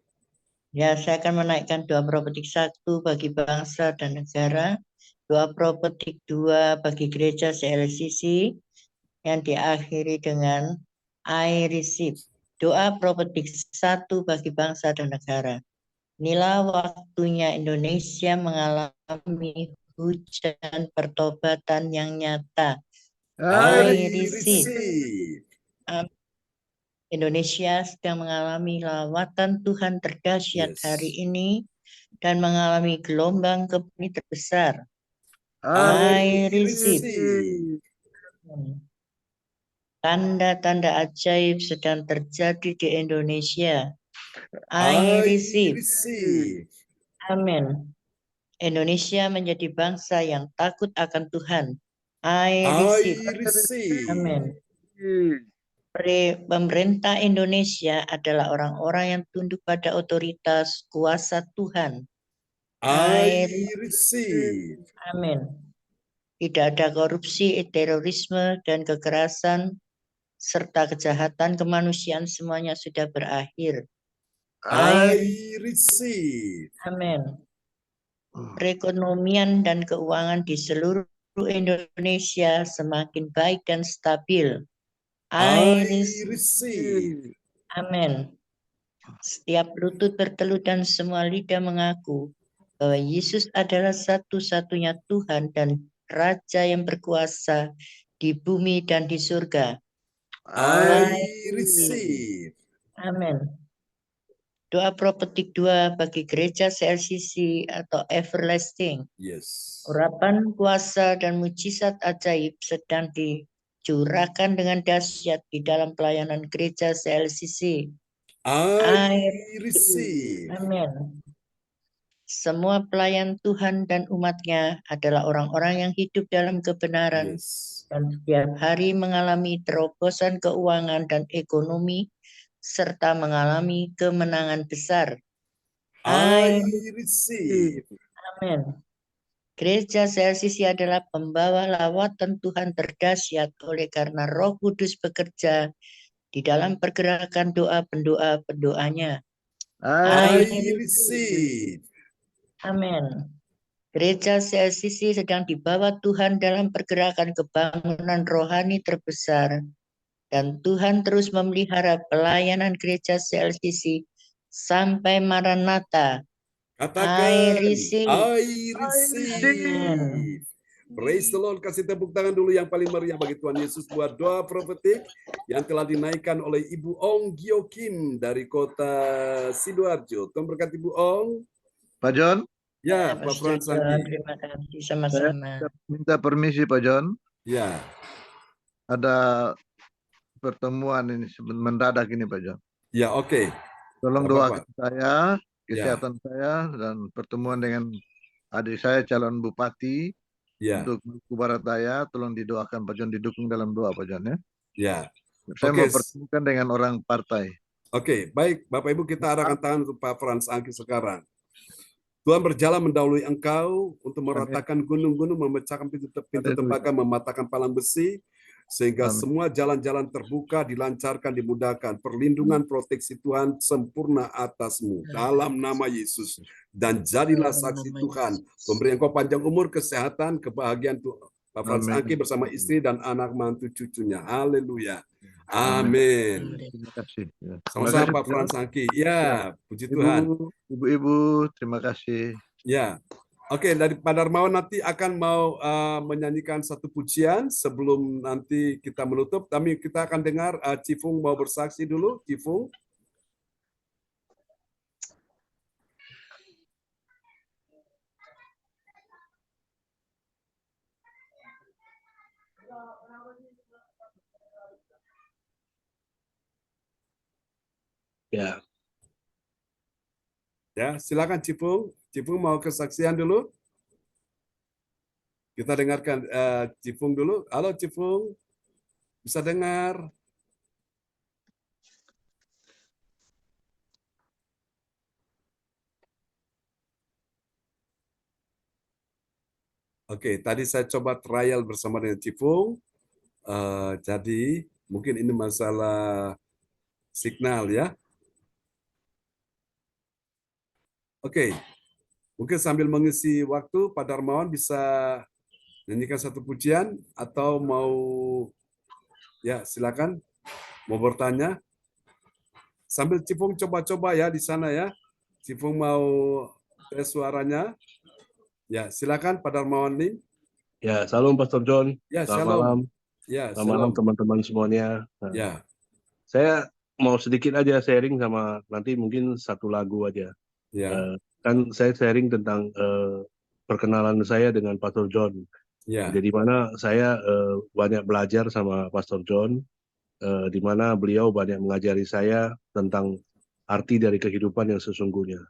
Ya, saya akan menaikkan doa profetik 1 bagi bangsa dan negara, doa profetik 2 bagi gereja CLCC, yang diakhiri dengan I receive. Doa profetik 1 bagi bangsa dan negara. Inilah waktunya Indonesia mengalami hujan pertobatan yang nyata. I receive. Indonesia sedang mengalami lawatan Tuhan terdahsyat hari ini dan mengalami gelombang kebumi terbesar. I receive. Tanda-tanda ajaib sedang terjadi di Indonesia. I receive. Amin. Indonesia menjadi bangsa yang takut akan Tuhan. I receive. Amin. Pemerintah Indonesia adalah orang-orang yang tunduk pada otoritas kuasa Tuhan. I receive. Amin. Tidak ada korupsi, terorisme, dan kekerasan, serta kejahatan kemanusiaan semuanya sudah berakhir. I receive. Amin. Perekonomian dan keuangan di seluruh Indonesia semakin baik dan stabil. I receive. Amin. Setiap lutut bertelut dan semua lidah mengaku bahwa Yesus adalah satu-satunya Tuhan dan Raja yang berkuasa di bumi dan di surga. I receive. Amin. Doa profetik 2 bagi gereja CLCC atau Everlasting. Yes. Urapan kuasa dan mujizat ajaib sedang dicurahkan dengan dahsyat di dalam pelayanan gereja CLCC. I receive. Amin. Semua pelayan Tuhan dan umatnya adalah orang-orang yang hidup dalam kebenaran dan setiap hari mengalami terobosan keuangan dan ekonomi serta mengalami kemenangan besar. I receive. Amin. Gereja CLCC adalah pembawa lawatan Tuhan terdahsyat oleh karena Roh Kudus bekerja di dalam pergerakan doa pendoa-pendoanya. I receive. Amin. Gereja CLCC sedang dibawa Tuhan dalam pergerakan kebangunan rohani terbesar. Dan Tuhan terus memelihara pelayanan gereja CLCC sampai Maranatha. Katakan, I receive. I receive. Praise the Lord. Kasih tepuk tangan dulu yang paling meriah bagi Tuhan Yesus buat doa profetik yang telah dinaikkan oleh Ibu Ong Gio Kim dari kota Sidoarjo. Tuhan berkati Ibu Ong. Pak John. Ya, Pak Frans Anggi. Terima kasih sama-sama. Saya minta permisi Pak John. Ya. Ada pertemuan ini mendadak ini Pak John. Ya, oke. Tolong doakan saya, kesehatan saya, dan pertemuan dengan adik saya calon bupati untuk Maluku Barat Daya. Tolong didoakan Pak John, didukung dalam doa Pak John ya. Ya. Saya mau pertemukan dengan orang partai. Oke, baik Bapak Ibu, kita arahkan tangan untuk Pak Frans Anggi sekarang. Tuhan berjalan mendahului engkau untuk meratakan gunung-gunung, memecahkan pintu tembaga, mematahkan palang besi, sehingga semua jalan-jalan terbuka, dilancarkan, dimudahkan. Perlindungan proteksi Tuhan sempurna atasmu dalam nama Yesus. Dan jadilah saksi Tuhan, memberi engkau panjang umur, kesehatan, kebahagiaan Tuhan. Pak Frans Anggi bersama istri dan anak mantu cucunya. Haleluya. Amin. Terima kasih. Sama-sama Pak Frans Anggi. Ya, puji Tuhan. Ibu-ibu, terima kasih. Ya, oke. Dari Pak Darmawan nanti akan mau menyanyikan satu pujian sebelum nanti kita menutup. Tapi kita akan dengar Cifung mau bersaksi dulu. Cifung. Ya. Ya, silakan Cifung. Cifung mau kesaksian dulu. Kita dengarkan Cifung dulu. Halo Cifung, bisa dengar? Oke, tadi saya coba trial bersama dengan Cipung. Jadi mungkin ini masalah signal ya. Oke, mungkin sambil mengisi waktu, Pak Darmawan bisa nyanyikan satu pujian atau mau, ya silakan, mau bertanya. Sambil Cipung coba-coba ya di sana ya. Cipung mau tes suaranya. Ya, silakan Pak Darmawan Lim. Ya, salam Pastor John. Ya, Selamat shalom. malam. Ya, Selamat malam shalom. teman-teman semuanya. Nah, Ya, saya mau sedikit aja sharing sama nanti mungkin satu lagu aja. ya, Kan saya sharing tentang perkenalan saya dengan Pastor John. ya, Jadi di mana saya banyak belajar sama Pastor John, di mana beliau banyak mengajari saya tentang arti dari kehidupan yang sesungguhnya.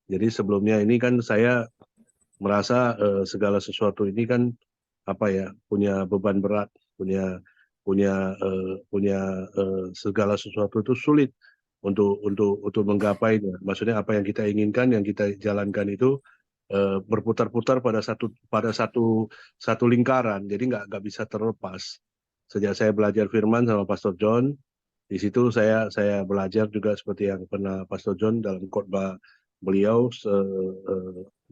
Jadi sebelumnya ini kan saya merasa segala sesuatu ini kan apa ya, punya beban berat, punya segala sesuatu itu sulit untuk menggapainya. Maksudnya apa yang kita inginkan, yang kita jalankan itu berputar-putar pada satu lingkaran, jadi nggak bisa terlepas. Sejak saya belajar firman sama Pastor John, di situ saya belajar juga seperti yang pernah Pastor John dalam khotbah beliau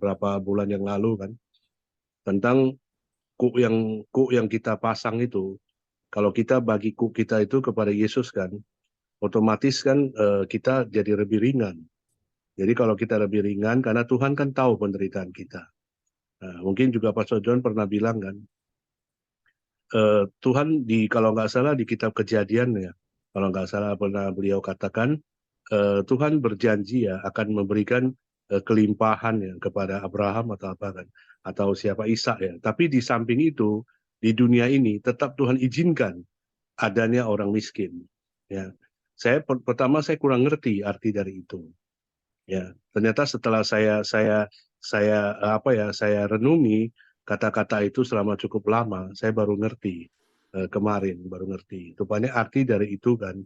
berapa bulan yang lalu kan, tentang kuk yang kita pasang itu, kalau kita bagi kuk kita itu kepada Yesus kan, otomatis kan kita jadi lebih ringan. Jadi kalau kita lebih ringan, karena Tuhan kan tahu penderitaan kita. Nah, mungkin juga Pastor John pernah bilang kan, Tuhan kalau nggak salah di kitab Kejadian ya, kalau nggak salah pernah beliau katakan, Tuhan berjanji ya akan memberikan kelimpahan ya kepada Abraham atau apa kan, atau siapa Ishak ya. Tapi di samping itu di dunia ini tetap Tuhan izinkan adanya orang miskin. Ya, pertama saya kurang ngerti arti dari itu. Ya, ternyata setelah saya renungi kata-kata itu selama cukup lama, saya baru ngerti kemarin baru ngerti. Rupanya arti dari itu kan,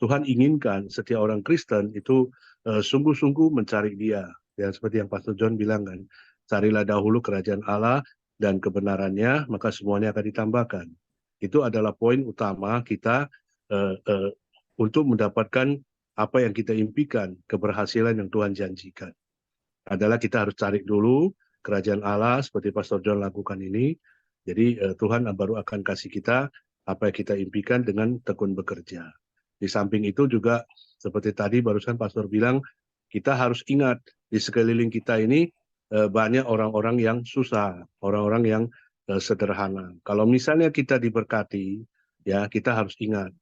Tuhan inginkan setiap orang Kristen itu sungguh-sungguh mencari Dia. Ya, seperti yang Pastor John bilang kan, carilah dahulu kerajaan Allah dan kebenarannya, maka semuanya akan ditambahkan. Itu adalah poin utama kita untuk mendapatkan apa yang kita impikan, keberhasilan yang Tuhan janjikan. Adalah kita harus cari dulu kerajaan Allah seperti Pastor John lakukan ini. Jadi Tuhan baru akan kasih kita apa yang kita impikan dengan tekun bekerja. Di samping itu juga seperti tadi barusan Pastor bilang, kita harus ingat di sekeliling kita ini banyak orang-orang yang susah, orang-orang yang sederhana. Kalau misalnya kita diberkati, ya kita harus ingat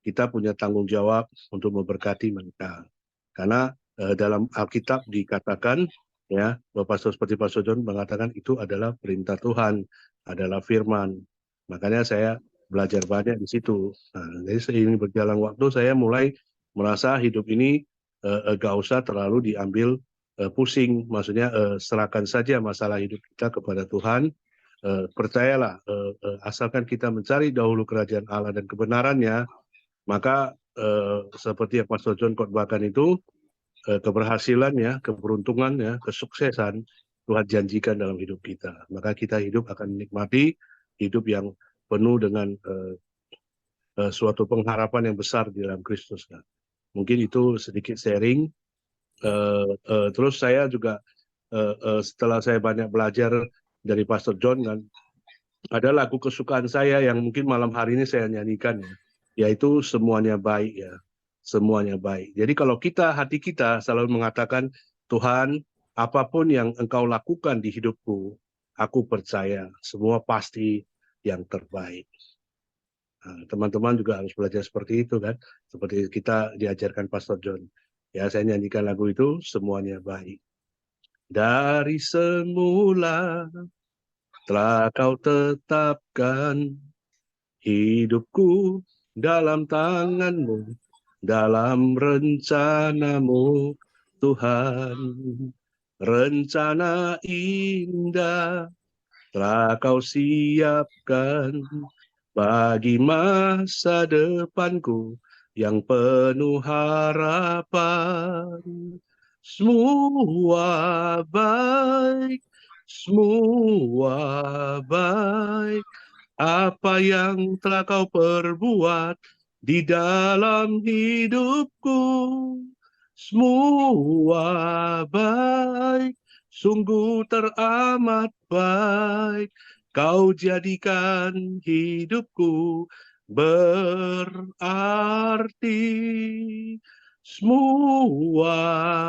kita punya tanggung jawab untuk memberkati mereka. Karena dalam Alkitab dikatakan, ya, seperti Pastor John mengatakan itu adalah perintah Tuhan, adalah firman. Makanya saya belajar banyak di situ. Nah, jadi seiring berjalan waktu saya mulai merasa hidup ini gak usah terlalu diambil pusing. Maksudnya serahkan saja masalah hidup kita kepada Tuhan. Percayalah, asalkan kita mencari dahulu kerajaan Allah dan kebenarannya, maka seperti yang Pastor John khotbahkan itu, keberhasilan ya, keberuntungan ya, kesuksesan Tuhan janjikan dalam hidup kita. Maka kita hidup akan menikmati hidup yang penuh dengan suatu pengharapan yang besar di dalam Kristus. Kan. Mungkin itu sedikit sharing. Terus saya juga setelah saya banyak belajar dari Pastor John kan, ada lagu kesukaan saya yang mungkin malam hari ini saya nyanyikan ya. Yaitu semuanya baik ya, semuanya baik. Jadi kalau hati kita selalu mengatakan, Tuhan, apapun yang Engkau lakukan di hidupku, aku percaya semua pasti yang terbaik. Nah, teman-teman juga harus belajar seperti itu kan, seperti kita diajarkan Pastor John. Ya, saya nyanyikan lagu itu, semuanya baik. Dari semula telah Kau tetapkan hidupku dalam tangan-Mu, dalam rencana-Mu, Tuhan. Rencana indah telah Kau siapkan bagi masa depanku yang penuh harapan. Semua baik semua baik. Apa yang telah kau perbuat di dalam hidupku, semua baik, sungguh teramat baik. Kau jadikan hidupku berarti. Semua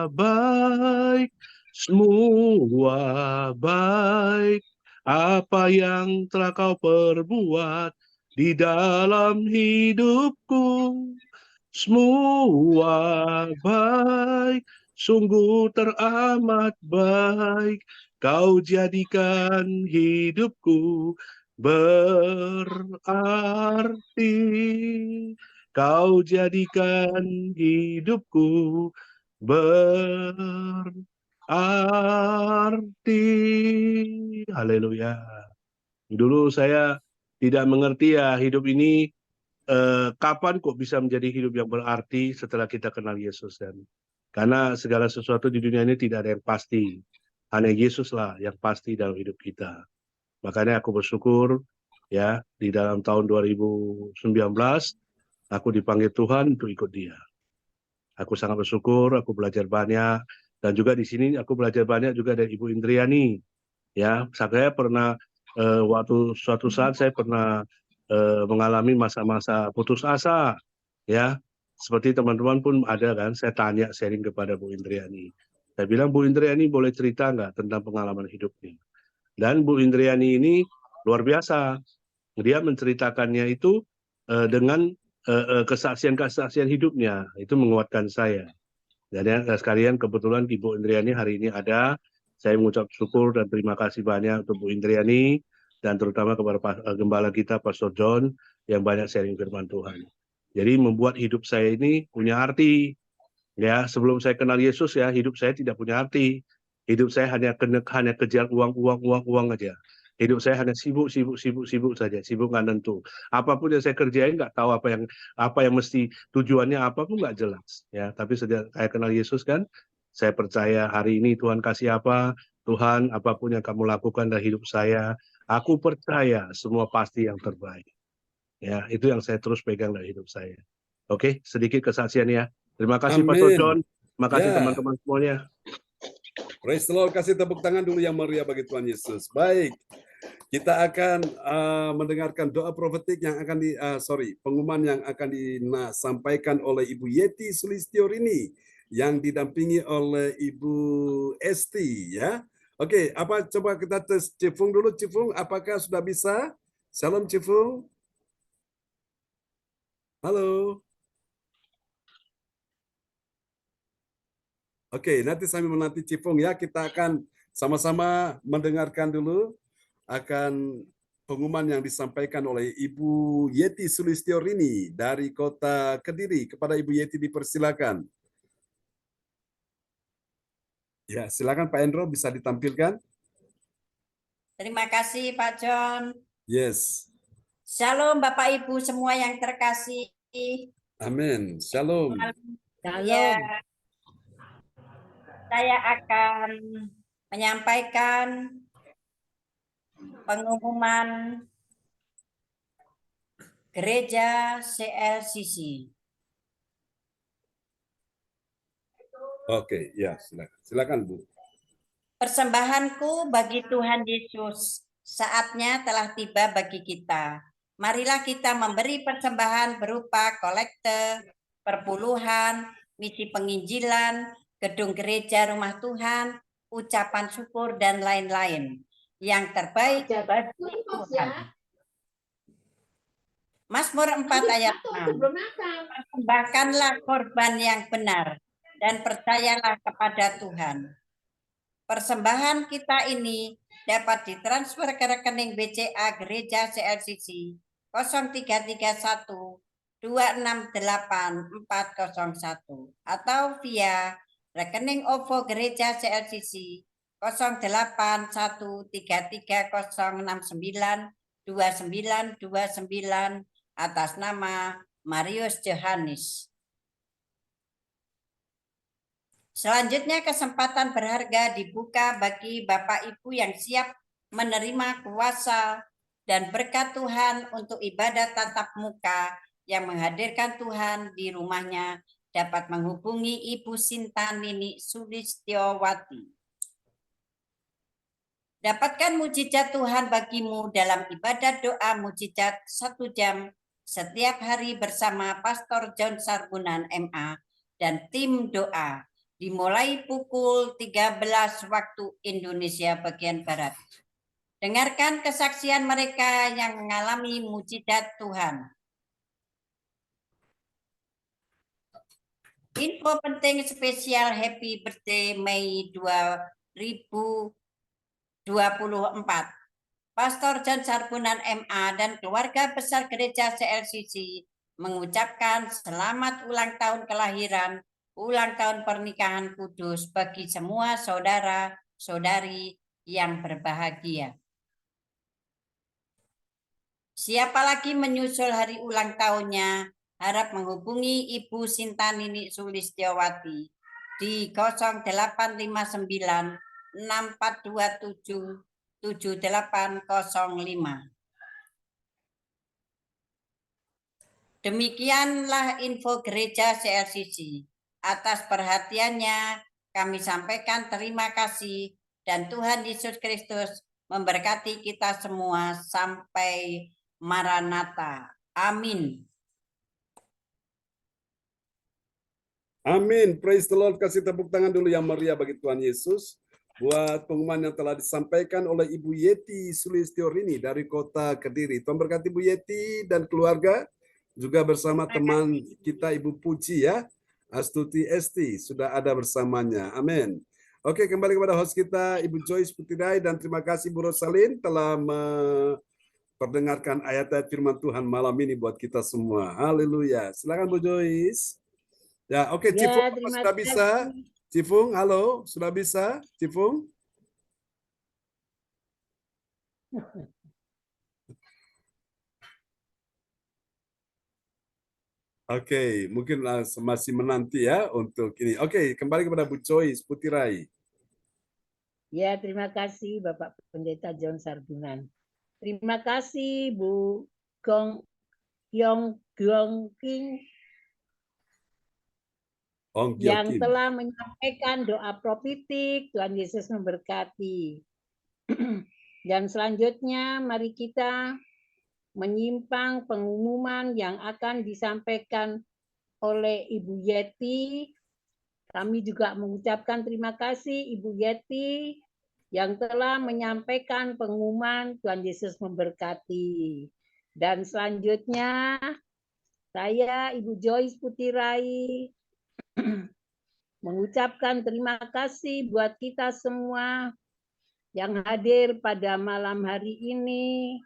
baik, semua baik. Apa yang telah kau perbuat di dalam hidupku, semua baik, sungguh teramat baik. Kau jadikan hidupku berarti. Kau jadikan hidupku berarti. Haleluya. Dulu saya tidak mengerti ya hidup ini kapan kok bisa menjadi hidup yang berarti setelah kita kenal Yesus, dan karena segala sesuatu di dunia ini tidak ada yang pasti, hanya Yesuslah yang pasti dalam hidup kita. Makanya aku bersyukur ya di dalam tahun 2019 aku dipanggil Tuhan untuk ikut Dia. Aku sangat bersyukur, aku belajar banyak, dan juga di sini aku belajar banyak juga dari Ibu Indriani. Ya, saya pernah waktu suatu saat saya pernah mengalami masa-masa putus asa, ya. Seperti teman-teman pun ada kan, saya tanya sharing kepada Bu Indriani. Saya bilang, Bu Indriani boleh cerita nggak tentang pengalaman hidupnya? Dan Bu Indriani ini luar biasa. Dia menceritakannya itu dengan kesaksian-kesaksian hidupnya, itu menguatkan saya. Dan sekalian kebetulan Ibu Indriani hari ini ada, saya mengucap syukur dan terima kasih banyak untuk Bu Indriani dan terutama kepada Gembala kita Pastor John yang banyak sharing firman Tuhan. Jadi membuat hidup saya ini punya arti. Ya, sebelum saya kenal Yesus ya, hidup saya tidak punya arti. Hidup saya hanya kejar uang aja. Hidup saya hanya sibuk saja, sibuk nggak tentu. Apapun yang saya kerjain nggak tahu apa yang mesti tujuannya apa pun nggak jelas. Ya, tapi sejak saya kenal Yesus kan, saya percaya hari ini Tuhan kasih apa, Tuhan apapun yang kamu lakukan dalam hidup saya, aku percaya semua pasti yang terbaik. Ya, itu yang saya terus pegang dalam hidup saya. Oke, sedikit kesaksian ya. Terima kasih Pastor John, terima kasih teman-teman semuanya. Praise the Lord, kasih tepuk tangan dulu yang meriah bagi Tuhan Yesus. Baik, kita akan mendengarkan doa profetik yang akan pengumuman yang akan disampaikan oleh Ibu Yeti Sulistiorini yang didampingi oleh Ibu Esti ya. Oke, coba kita tes Cifung dulu. Cifung, apakah sudah bisa? Shalom Cifung. Halo. Oke, nanti sambil menanti Cifung ya, kita akan sama-sama mendengarkan dulu akan pengumuman yang disampaikan oleh Ibu Yeti Sulistiorini dari Kota Kediri. Kepada Ibu Yeti dipersilakan. Ya, silakan Pak Endro bisa ditampilkan. Terima kasih Pak John. Yes. Shalom Bapak Ibu semua yang terkasih. Amin. Shalom. Ya, saya akan menyampaikan pengumuman Gereja CLCC. Oke, ya silakan Bu. Persembahanku bagi Tuhan Yesus, saatnya telah tiba bagi kita. Marilah kita memberi persembahan berupa kolekte, perpuluhan, misi penginjilan, gedung gereja rumah Tuhan, ucapan syukur, dan lain-lain. Yang terbaik bagi Tuhan. Mazmur 4 ayat 6. Persembahkanlah korban yang benar dan percayalah kepada Tuhan. Persembahan kita ini dapat ditransfer ke rekening BCA Gereja CLCC 0331 268 401 atau via rekening OVO Gereja CLCC 081330692929 atas nama Marius Johannes. Selanjutnya kesempatan berharga dibuka bagi Bapak Ibu yang siap menerima kuasa dan berkat Tuhan untuk ibadah tatap muka yang menghadirkan Tuhan di rumahnya dapat menghubungi Ibu Sinta Nini Sulistiowati. Dapatkan mujizat Tuhan bagimu dalam ibadah doa mujizat 1 jam setiap hari bersama Pastor John Sarbunan MA dan tim doa dimulai pukul 13 waktu Indonesia bagian Barat. Dengarkan kesaksian mereka yang mengalami mujizat Tuhan. Info penting spesial Happy Birthday Mei 2024. Pastor John Sarbunan MA dan keluarga besar gereja CLCC mengucapkan selamat ulang tahun kelahiran, ulang tahun pernikahan kudus bagi semua saudara-saudari yang berbahagia. Siapa lagi menyusul hari ulang tahunnya, harap menghubungi Ibu Sinta Nini Sulistiowati di 0859 6427 7805. Demikianlah info gereja CLCC. Atas perhatiannya kami sampaikan terima kasih dan Tuhan Yesus Kristus memberkati kita semua sampai Maranatha. Amin. Amin. Praise the Lord. Kasih tepuk tangan dulu yang meriah bagi Tuhan Yesus. Buat pengumuman yang telah disampaikan oleh Ibu Yeti Sulistiorini dari kota Kediri. Tuhan berkati Ibu Yeti dan keluarga. Juga bersama teman kita Ibu Puji ya. Astuti Esti sudah ada bersamanya. Amin. Oke, kembali kepada host kita Ibu Joyce Putirai dan terima kasih Bu Rosalin telah memperdengarkan ayat-ayat firman Tuhan malam ini buat kita semua. Haleluya. Silakan Bu Joyce. Ya, oke, Cifung sudah bisa. Cifung, halo, sudah bisa? Cifung? Oke, mungkin masih menanti ya untuk ini. Oke, kembali kepada Bu Joyce Putirai. Ya, terima kasih Bapak Pendeta John Sarbunan. Terima kasih Bu Yong King yang telah menyampaikan doa profetik. Tuhan Yesus memberkati. Dan selanjutnya mari kita menyimpang pengumuman yang akan disampaikan oleh Ibu Yeti. Kami juga mengucapkan terima kasih Ibu Yeti yang telah menyampaikan pengumuman. Tuhan Yesus memberkati. Dan selanjutnya saya Ibu Joyce Putirai mengucapkan terima kasih buat kita semua yang hadir pada malam hari ini.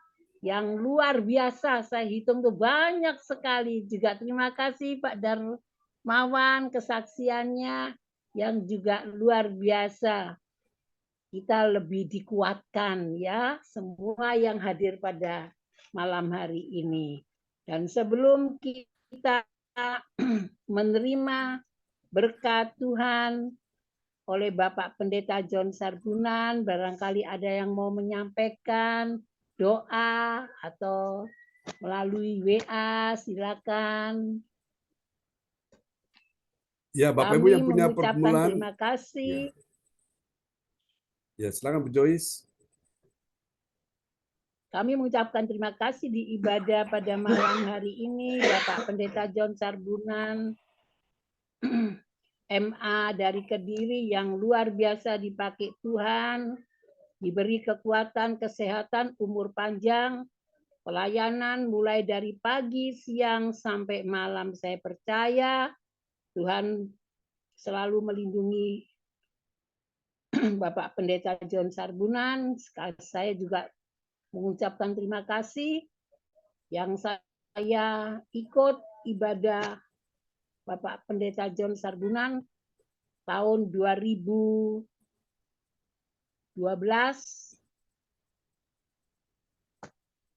Yang luar biasa, saya hitung tuh banyak sekali. Juga terima kasih Pak Darmawan kesaksiannya yang juga luar biasa. Kita lebih dikuatkan ya, semua yang hadir pada malam hari ini. Dan sebelum kita menerima berkat Tuhan oleh Bapak Pendeta John Sarbunan, barangkali ada yang mau menyampaikan doa atau melalui WA, silakan. Ya, Bapak Ibu yang punya pergumulan. Terima kasih. Ya, silakan Bu Joyce. Kami mengucapkan terima kasih di ibadah pada malam hari ini, Bapak Pendeta John Sarbunan, MA dari Kediri yang luar biasa dipakai Tuhan, diberi kekuatan, kesehatan, umur panjang, pelayanan mulai dari pagi, siang, sampai malam. Saya percaya Tuhan selalu melindungi Bapak Pendeta John Sarbunan. Saya juga mengucapkan terima kasih yang saya ikut ibadah Bapak Pendeta John Sarbunan tahun 2012.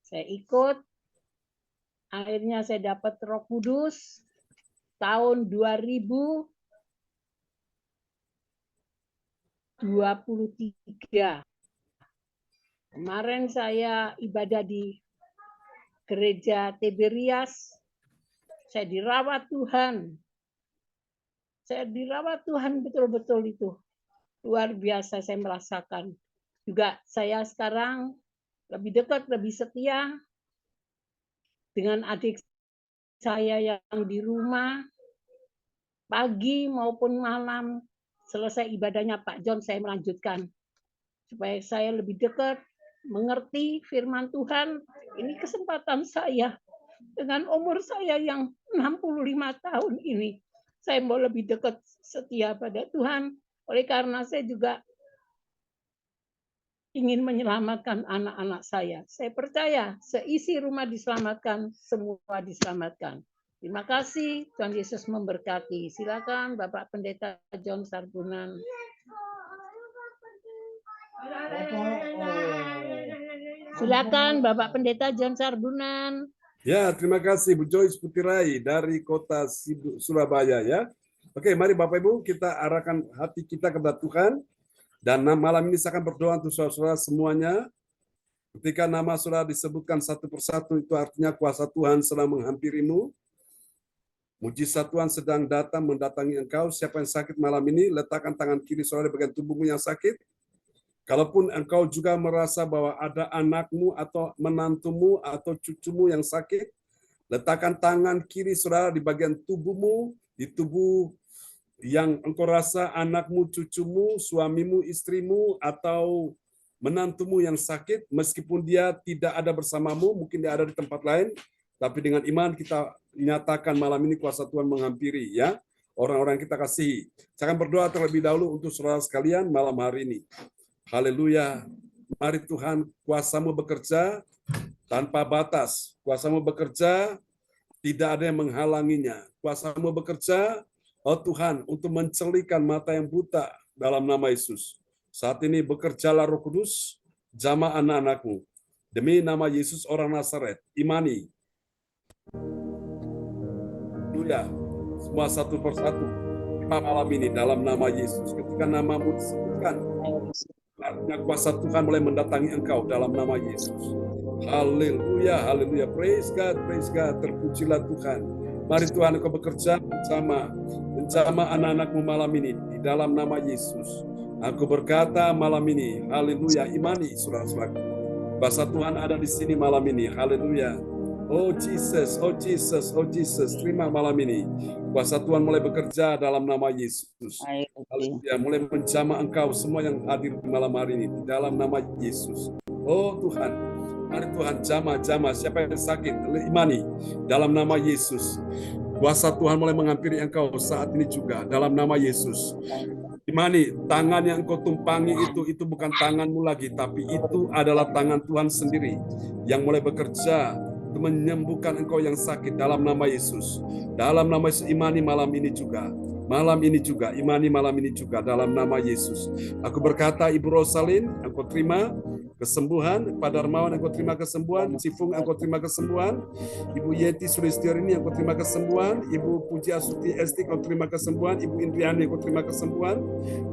Saya ikut, akhirnya saya dapat Roh Kudus tahun 2017. 23. Kemarin saya ibadah di gereja Tiberias. Saya dirawat Tuhan. Saya dirawat Tuhan betul-betul itu. Luar biasa saya merasakan. Juga saya sekarang lebih dekat, lebih setia dengan adik saya yang di rumah. Pagi maupun malam, selesai ibadahnya Pak John, saya melanjutkan. Supaya saya lebih dekat, mengerti firman Tuhan. Ini kesempatan saya. Dengan umur saya yang 65 tahun ini, saya mau lebih dekat setia pada Tuhan. Oleh karena saya juga ingin menyelamatkan anak-anak saya. Saya percaya seisi rumah diselamatkan, semua diselamatkan. Terima kasih, Tuhan Yesus memberkati. Silakan Bapak Pendeta John Sarbunan. Silakan Bapak Pendeta John Sarbunan. Ya, terima kasih Bu Joyce Putirai dari kota Surabaya ya. Oke, mari Bapak Ibu kita arahkan hati kita kepada Tuhan. Dan malam ini saya akan berdoa untuk saudara-saudara semuanya. Ketika nama saudara disebutkan satu persatu, itu artinya kuasa Tuhan sedang menghampirimu. Mujizat Tuhan sedang datang mendatangi engkau. Siapa yang sakit malam ini, letakkan tangan kiri saudara di bagian tubuhmu yang sakit. Kalaupun engkau juga merasa bahwa ada anakmu atau menantumu atau cucumu yang sakit, letakkan tangan kiri saudara di bagian tubuhmu, di tubuh yang engkau rasa anakmu, cucumu, suamimu, istrimu, atau menantumu yang sakit, meskipun dia tidak ada bersamamu, mungkin dia ada di tempat lain, tapi dengan iman kita nyatakan malam ini kuasa Tuhan menghampiri ya orang-orang yang kita kasihi. Saya akan berdoa terlebih dahulu untuk saudara sekalian malam hari ini. Haleluya. Mari Tuhan, kuasa-Mu bekerja tanpa batas. Kuasa-Mu bekerja, tidak ada yang menghalanginya. Kuasa-Mu bekerja, oh Tuhan, untuk mencelikan mata yang buta dalam nama Yesus. Saat ini bekerjalah Roh Kudus, jamah anak-anak-Mu. Demi nama Yesus orang Nazaret, imani. Haleluya. Semua satu persatu. Malam ini dalam nama Yesus. Ketika nama-Mu disebutkan, artinya kuasa Tuhan mulai mendatangi engkau dalam nama Yesus. Haleluya, haleluya. Praise God, terpujilah Tuhan. Mari Tuhan engkau bekerja bersama anak-anak-Mu malam ini di dalam nama Yesus. Aku berkata malam ini, haleluya, imani saudara-saudara. Kuasa Tuhan ada di sini malam ini, haleluya. Oh Jesus, oh Jesus, oh Jesus, terima malam ini. Kuasa Tuhan mulai bekerja dalam nama Yesus. Haleluya, mulai menjamah engkau semua yang hadir di malam hari ini di dalam nama Yesus. Oh Tuhan, mari Tuhan jamah siapa yang sakit, imani dalam nama Yesus. Kuasa Tuhan mulai menghampiri engkau saat ini juga dalam nama Yesus. Imani, tangan yang engkau tumpangi itu bukan tanganmu lagi, tapi itu adalah tangan Tuhan sendiri yang mulai bekerja menyembuhkan engkau yang sakit dalam nama Yesus. Dalam nama Yesus, imani malam ini juga. Malam ini juga, imani malam ini juga dalam nama Yesus. Aku berkata, Ibu Rosalin, engkau terima kesembuhan. Pak Darmawan, engkau terima kesembuhan. Cifung, engkau terima kesembuhan. Ibu Yeti Sulistiorini, engkau terima kesembuhan. Ibu Puji Asuti Esti, engkau terima kesembuhan. Ibu Indriani, engkau terima kesembuhan.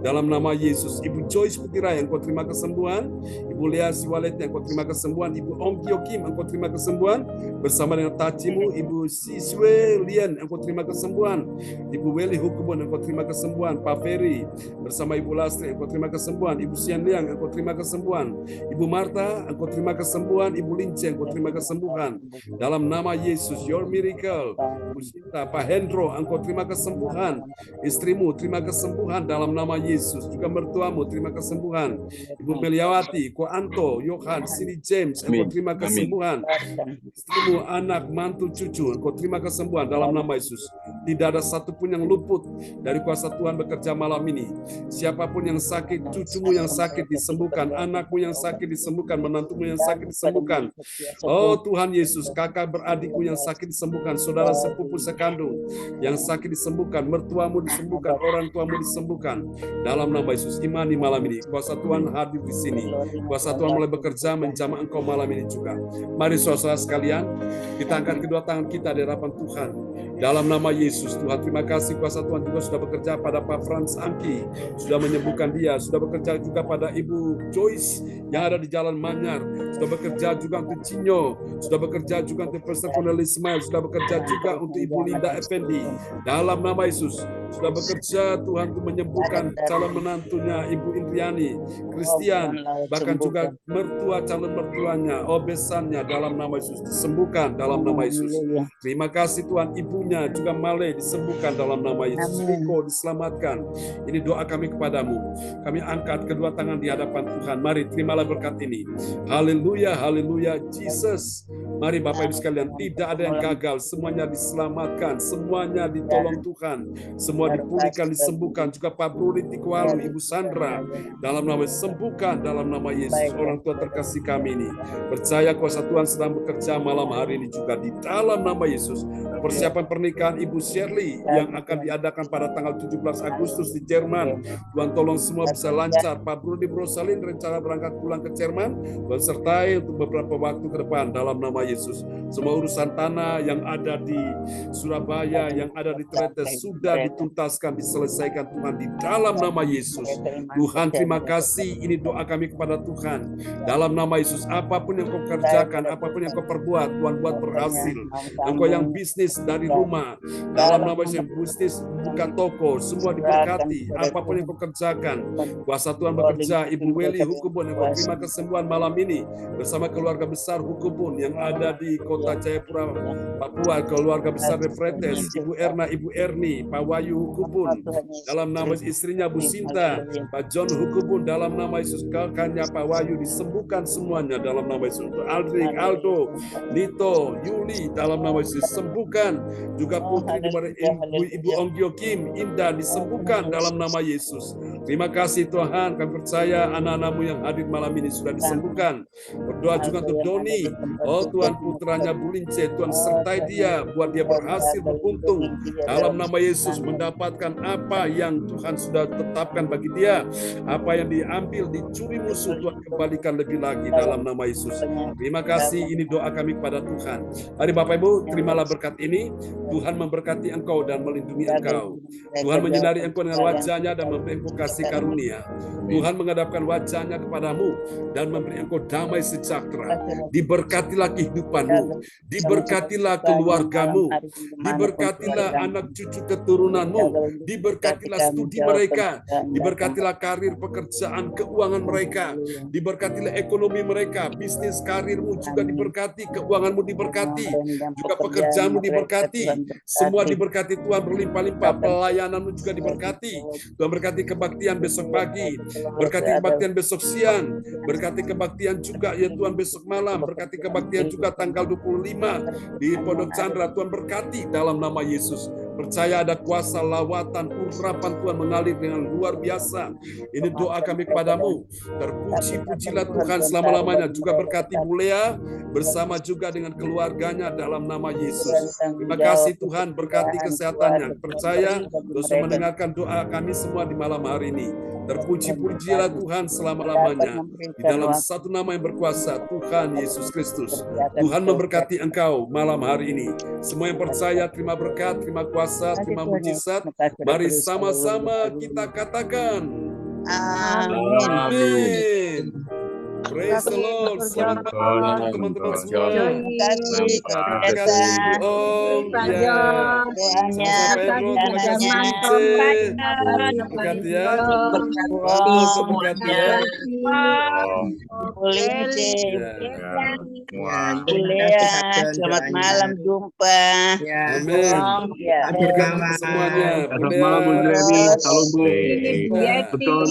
Dalam nama Yesus. Ibu Joyce Putira, engkau terima kesembuhan. Ibu Lea Siwalet, engkau terima kesembuhan. Ibu Om Kyokim, engkau terima kesembuhan. Bersama dengan Tacimu, Ibu Siswe Lian, engkau terima kesembuhan. Ibu Weli Hukumun, engkau terima kesembuhan. Pak Ferry, bersama Ibu Lastri, engkau terima kesembuhan. Ibu Sian Liang, engkau terima kesembuhan. Ibu Marta, engkau terima kesembuhan. Ibu Lince, engkau terima kesembuhan. Dalam nama Yesus, your miracle. Ibu Sinta, Pak Hendro, engkau terima kesembuhan. Istrimu, terima kesembuhan dalam nama Yesus. Juga mertuamu, terima kesembuhan. Ibu Meliawati, Ko Anto, Yohan, Sini James, engkau terima kesembuhan. Istrimu, anak, mantu, cucu, engkau terima kesembuhan dalam nama Yesus. Tidak ada satupun yang luput dari kuasa Tuhan bekerja malam ini. Siapapun yang sakit, cucumu yang sakit disembuhkan, anakmu yang sakit disembuhkan, menantumu yang sakit disembuhkan. Oh Tuhan Yesus, kakak beradikmu yang sakit disembuhkan, saudara sepupu sekandung yang sakit disembuhkan, mertuamu disembuhkan, orang tuamu disembuhkan. Dalam nama Yesus, imani malam ini. Kuasa Tuhan hadir di sini. Kuasa kuasa Tuhan mulai bekerja menjamah Engkau malam ini juga. Mari saudara sekalian, kita angkat kedua tangan kita di hadapan Tuhan. Dalam nama Yesus, Tuhan terima kasih kuasa Tuhan juga sudah bekerja pada Pak Frans Angki, sudah menyembuhkan dia, sudah bekerja juga pada Ibu Joyce yang ada di Jalan Manyar, sudah bekerja juga untuk Cinyo, sudah bekerja juga untuk Pastor Cornelis Ismail, sudah bekerja juga untuk Ibu Linda Effendi. Dalam nama Yesus, sudah bekerja Tuhan untuk menyembuhkan calon menantunya Ibu Indriani, Christian, bahkan juga mertua calon mertuanya, besannya dalam nama Yesus disembuhkan dalam nama Yesus. Terima kasih Tuhan, ibunya juga Male disembuhkan dalam nama Yesus. Riko diselamatkan. Ini doa kami kepadamu. Kami angkat kedua tangan di hadapan Tuhan. Mari terimalah berkat ini. Haleluya, haleluya, Jesus. Mari Bapak Ibu sekalian, tidak ada yang gagal, semuanya diselamatkan, semuanya ditolong Tuhan, semua dipulihkan, disembuhkan. Juga Pak Bruli Tikwalu, Ibu Sandra, dalam nama sembuhkan dalam nama Yesus. Orang tua terkasih kami ini, percaya kuasa Tuhan sedang bekerja malam hari ini juga di dalam nama Yesus. Persiapan pernikahan Ibu Shirley yang akan diadakan pada tanggal 17 Agustus di Jerman, Tuhan tolong semua bisa lancar. Pak Brudi Brosalin rencana berangkat pulang ke Jerman, Tuhan sertai untuk beberapa waktu ke depan dalam nama Yesus. Semua urusan tanah yang ada di Surabaya, yang ada di Tretes sudah dituntaskan, diselesaikan Tuhan di dalam nama Yesus. Tuhan terima kasih, ini doa kami kepada Tuhan. Dalam nama Yesus, apapun yang kau kerjakan, apapun yang kau perbuat, Tuhan buat berhasil. Engkau yang bisnis dari rumah, dalam nama Yesus, bisnis buka toko, semua diberkati. Apapun yang kau kerjakan, kuasa Tuhan bekerja. Ibu Weli Hukubun yang kau terima kesembuhan malam ini bersama keluarga besar Hukubun yang ada di kota Jayapura, Papua, keluarga besar Refretes, Ibu Erna, Ibu Erni, Pak Wayu Hukubun, dalam nama istrinya Bu Sinta, Pak John Hukubun, dalam nama Yesus, kakaknya Pak Wayu disembuhkan semuanya dalam nama Yesus. Aldrik, Aldo, Nito, Yuli, dalam nama Yesus sembuhkan. Juga putri dari Ibu Onggyo Kim, Indah disembuhkan dalam nama Yesus. Terima kasih Tuhan, kami percaya anak-anakmu yang hadir malam ini sudah disembuhkan. Berdoa juga untuk Doni, Tuhan putranya Bulince, Tuhan sertai dia, buat dia berhasil beruntung dalam nama Yesus, mendapatkan apa yang Tuhan sudah tetapkan bagi dia. Apa yang diambil, dicuri musuh, Tuhan kembalikan lebih lagi dalam nama Yesus. Terima kasih, ini doa kami kepada Tuhan. Mari Bapak Ibu, terimalah berkat ini. Tuhan memberkati engkau dan melindungi engkau. Tuhan menyinari engkau dengan wajahnya dan memberi engkau kasih karunia. Tuhan menghadapkan wajahnya kepadamu dan memberi engkau damai sejahtera. Diberkatilah kehidupanmu, diberkatilah keluargamu, diberkatilah anak cucu keturunanmu, diberkatilah studi mereka, diberkatilah karir pekerjaan keuangan mereka, diberkatilah ekonomi mereka, bisnis karirmu juga diberkati, keuanganmu diberkati, juga pekerjaanmu diberkati, semua diberkati Tuhan berlimpah-limpah, pelayananmu juga diberkati. Tuhan berkati kebaktian besok pagi, berkati kebaktian besok siang, berkati kebaktian juga ya Tuhan besok malam, berkati kebaktian juga tanggal 25 di Pondok Chandra. Tuhan berkati dalam nama Yesus. Percaya ada kuasa lawatan, urapan Tuhan mengalir dengan luar biasa. Ini doa kami kepadamu. Terpuji-pujilah Tuhan selama-lamanya. Juga berkati Bulea bersama juga dengan keluarganya dalam nama Yesus. Terima kasih Tuhan, berkati kesehatannya. Percaya dosa mendengarkan doa kami semua di malam hari ini. Terpuji-pujilah Tuhan selama-lamanya. Di dalam satu nama yang berkuasa, Tuhan Yesus Kristus. Tuhan memberkati engkau malam hari ini. Semua yang percaya, terima berkat, terima kuasa, terima mujizat. Mari sama-sama kita katakan. Amin. Praise the Lord. Selamat malam teman-teman semua. Terima kasih Om. Doanya berkat ya. Berkat ya. Selamat malam, jumpa. Amin. Berkat semuanya. Selamat malam Bu Jeni. Salam Bu. Betul.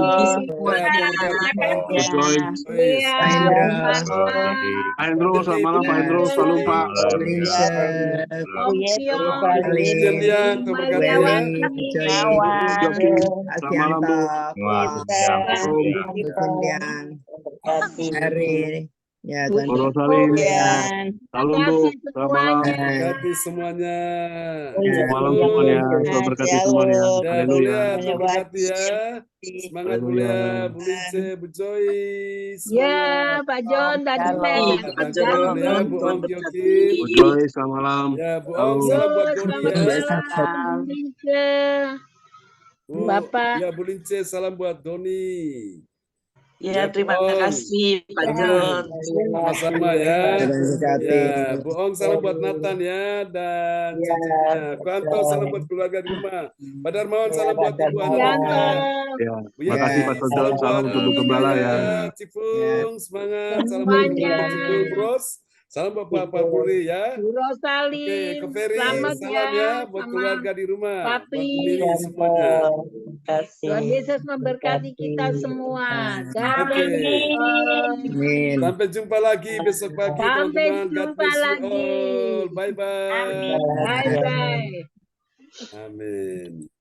Pak Hendro, selamat malam Pak Hendro. Salam Pak. Selamat malam Bu. Hari Ya, Bu Tuhan Bu Ibu, Rosalin, terima salam Bu, kasih selamat malam. semuanya. Berkati semuanya. Selamat malam Shalom. semuanya, Tuhan berkati semuanya. Shalom. Ya, Haleluya. Bulia, Banyak Tuhan berkati ya. wajib. Semangat Haleluya. Bulia, Bu Lince, Bu Joy, Ya, semangat. Pak John, tadi saya Shalom. Iya, dapat Pak Dan John, kawan ya, ganggu. Bu Tuhan Ong berkati. Kyokin. Bu Joy, selamat malam. Ya, Bu Halo. Ong, salam buat Yo, Doni selamat ya. malam, Bu Lince. Bu, Bapak. ya Bu Lince, salam buat Doni. Ya, Bu terima Ong. kasih Pak Amin. John. Sama-sama ya. Tuhan berkati. Ya, Bu Ong salam buat Nathan ya dan cicitnya. Kuanto salam buat keluarga di rumah. Pak Darmawan salam buat ibu anak-anaknya. Ya, Bu makasih Yati Pastor John, salam salam buat untuk Bu Bu Gembala Maya ya. ya. Cipung semangat. Salam buat Semuanya. keluarga Cipung Bros. Salam buat Pak Puri ya. Bu Oke, Rosalin, ke Ferry selamat salam ya buat sama keluarga di rumah. Buat Bu Papi. Mili semuanya. Tuhan Yesus memberkati kita semua. God Oke. bless you all. Amin. Sampai jumpa lagi besok pagi Sampai teman-teman. God jumpa bless you lagi. all. Bye-bye. Bye bye. Amin.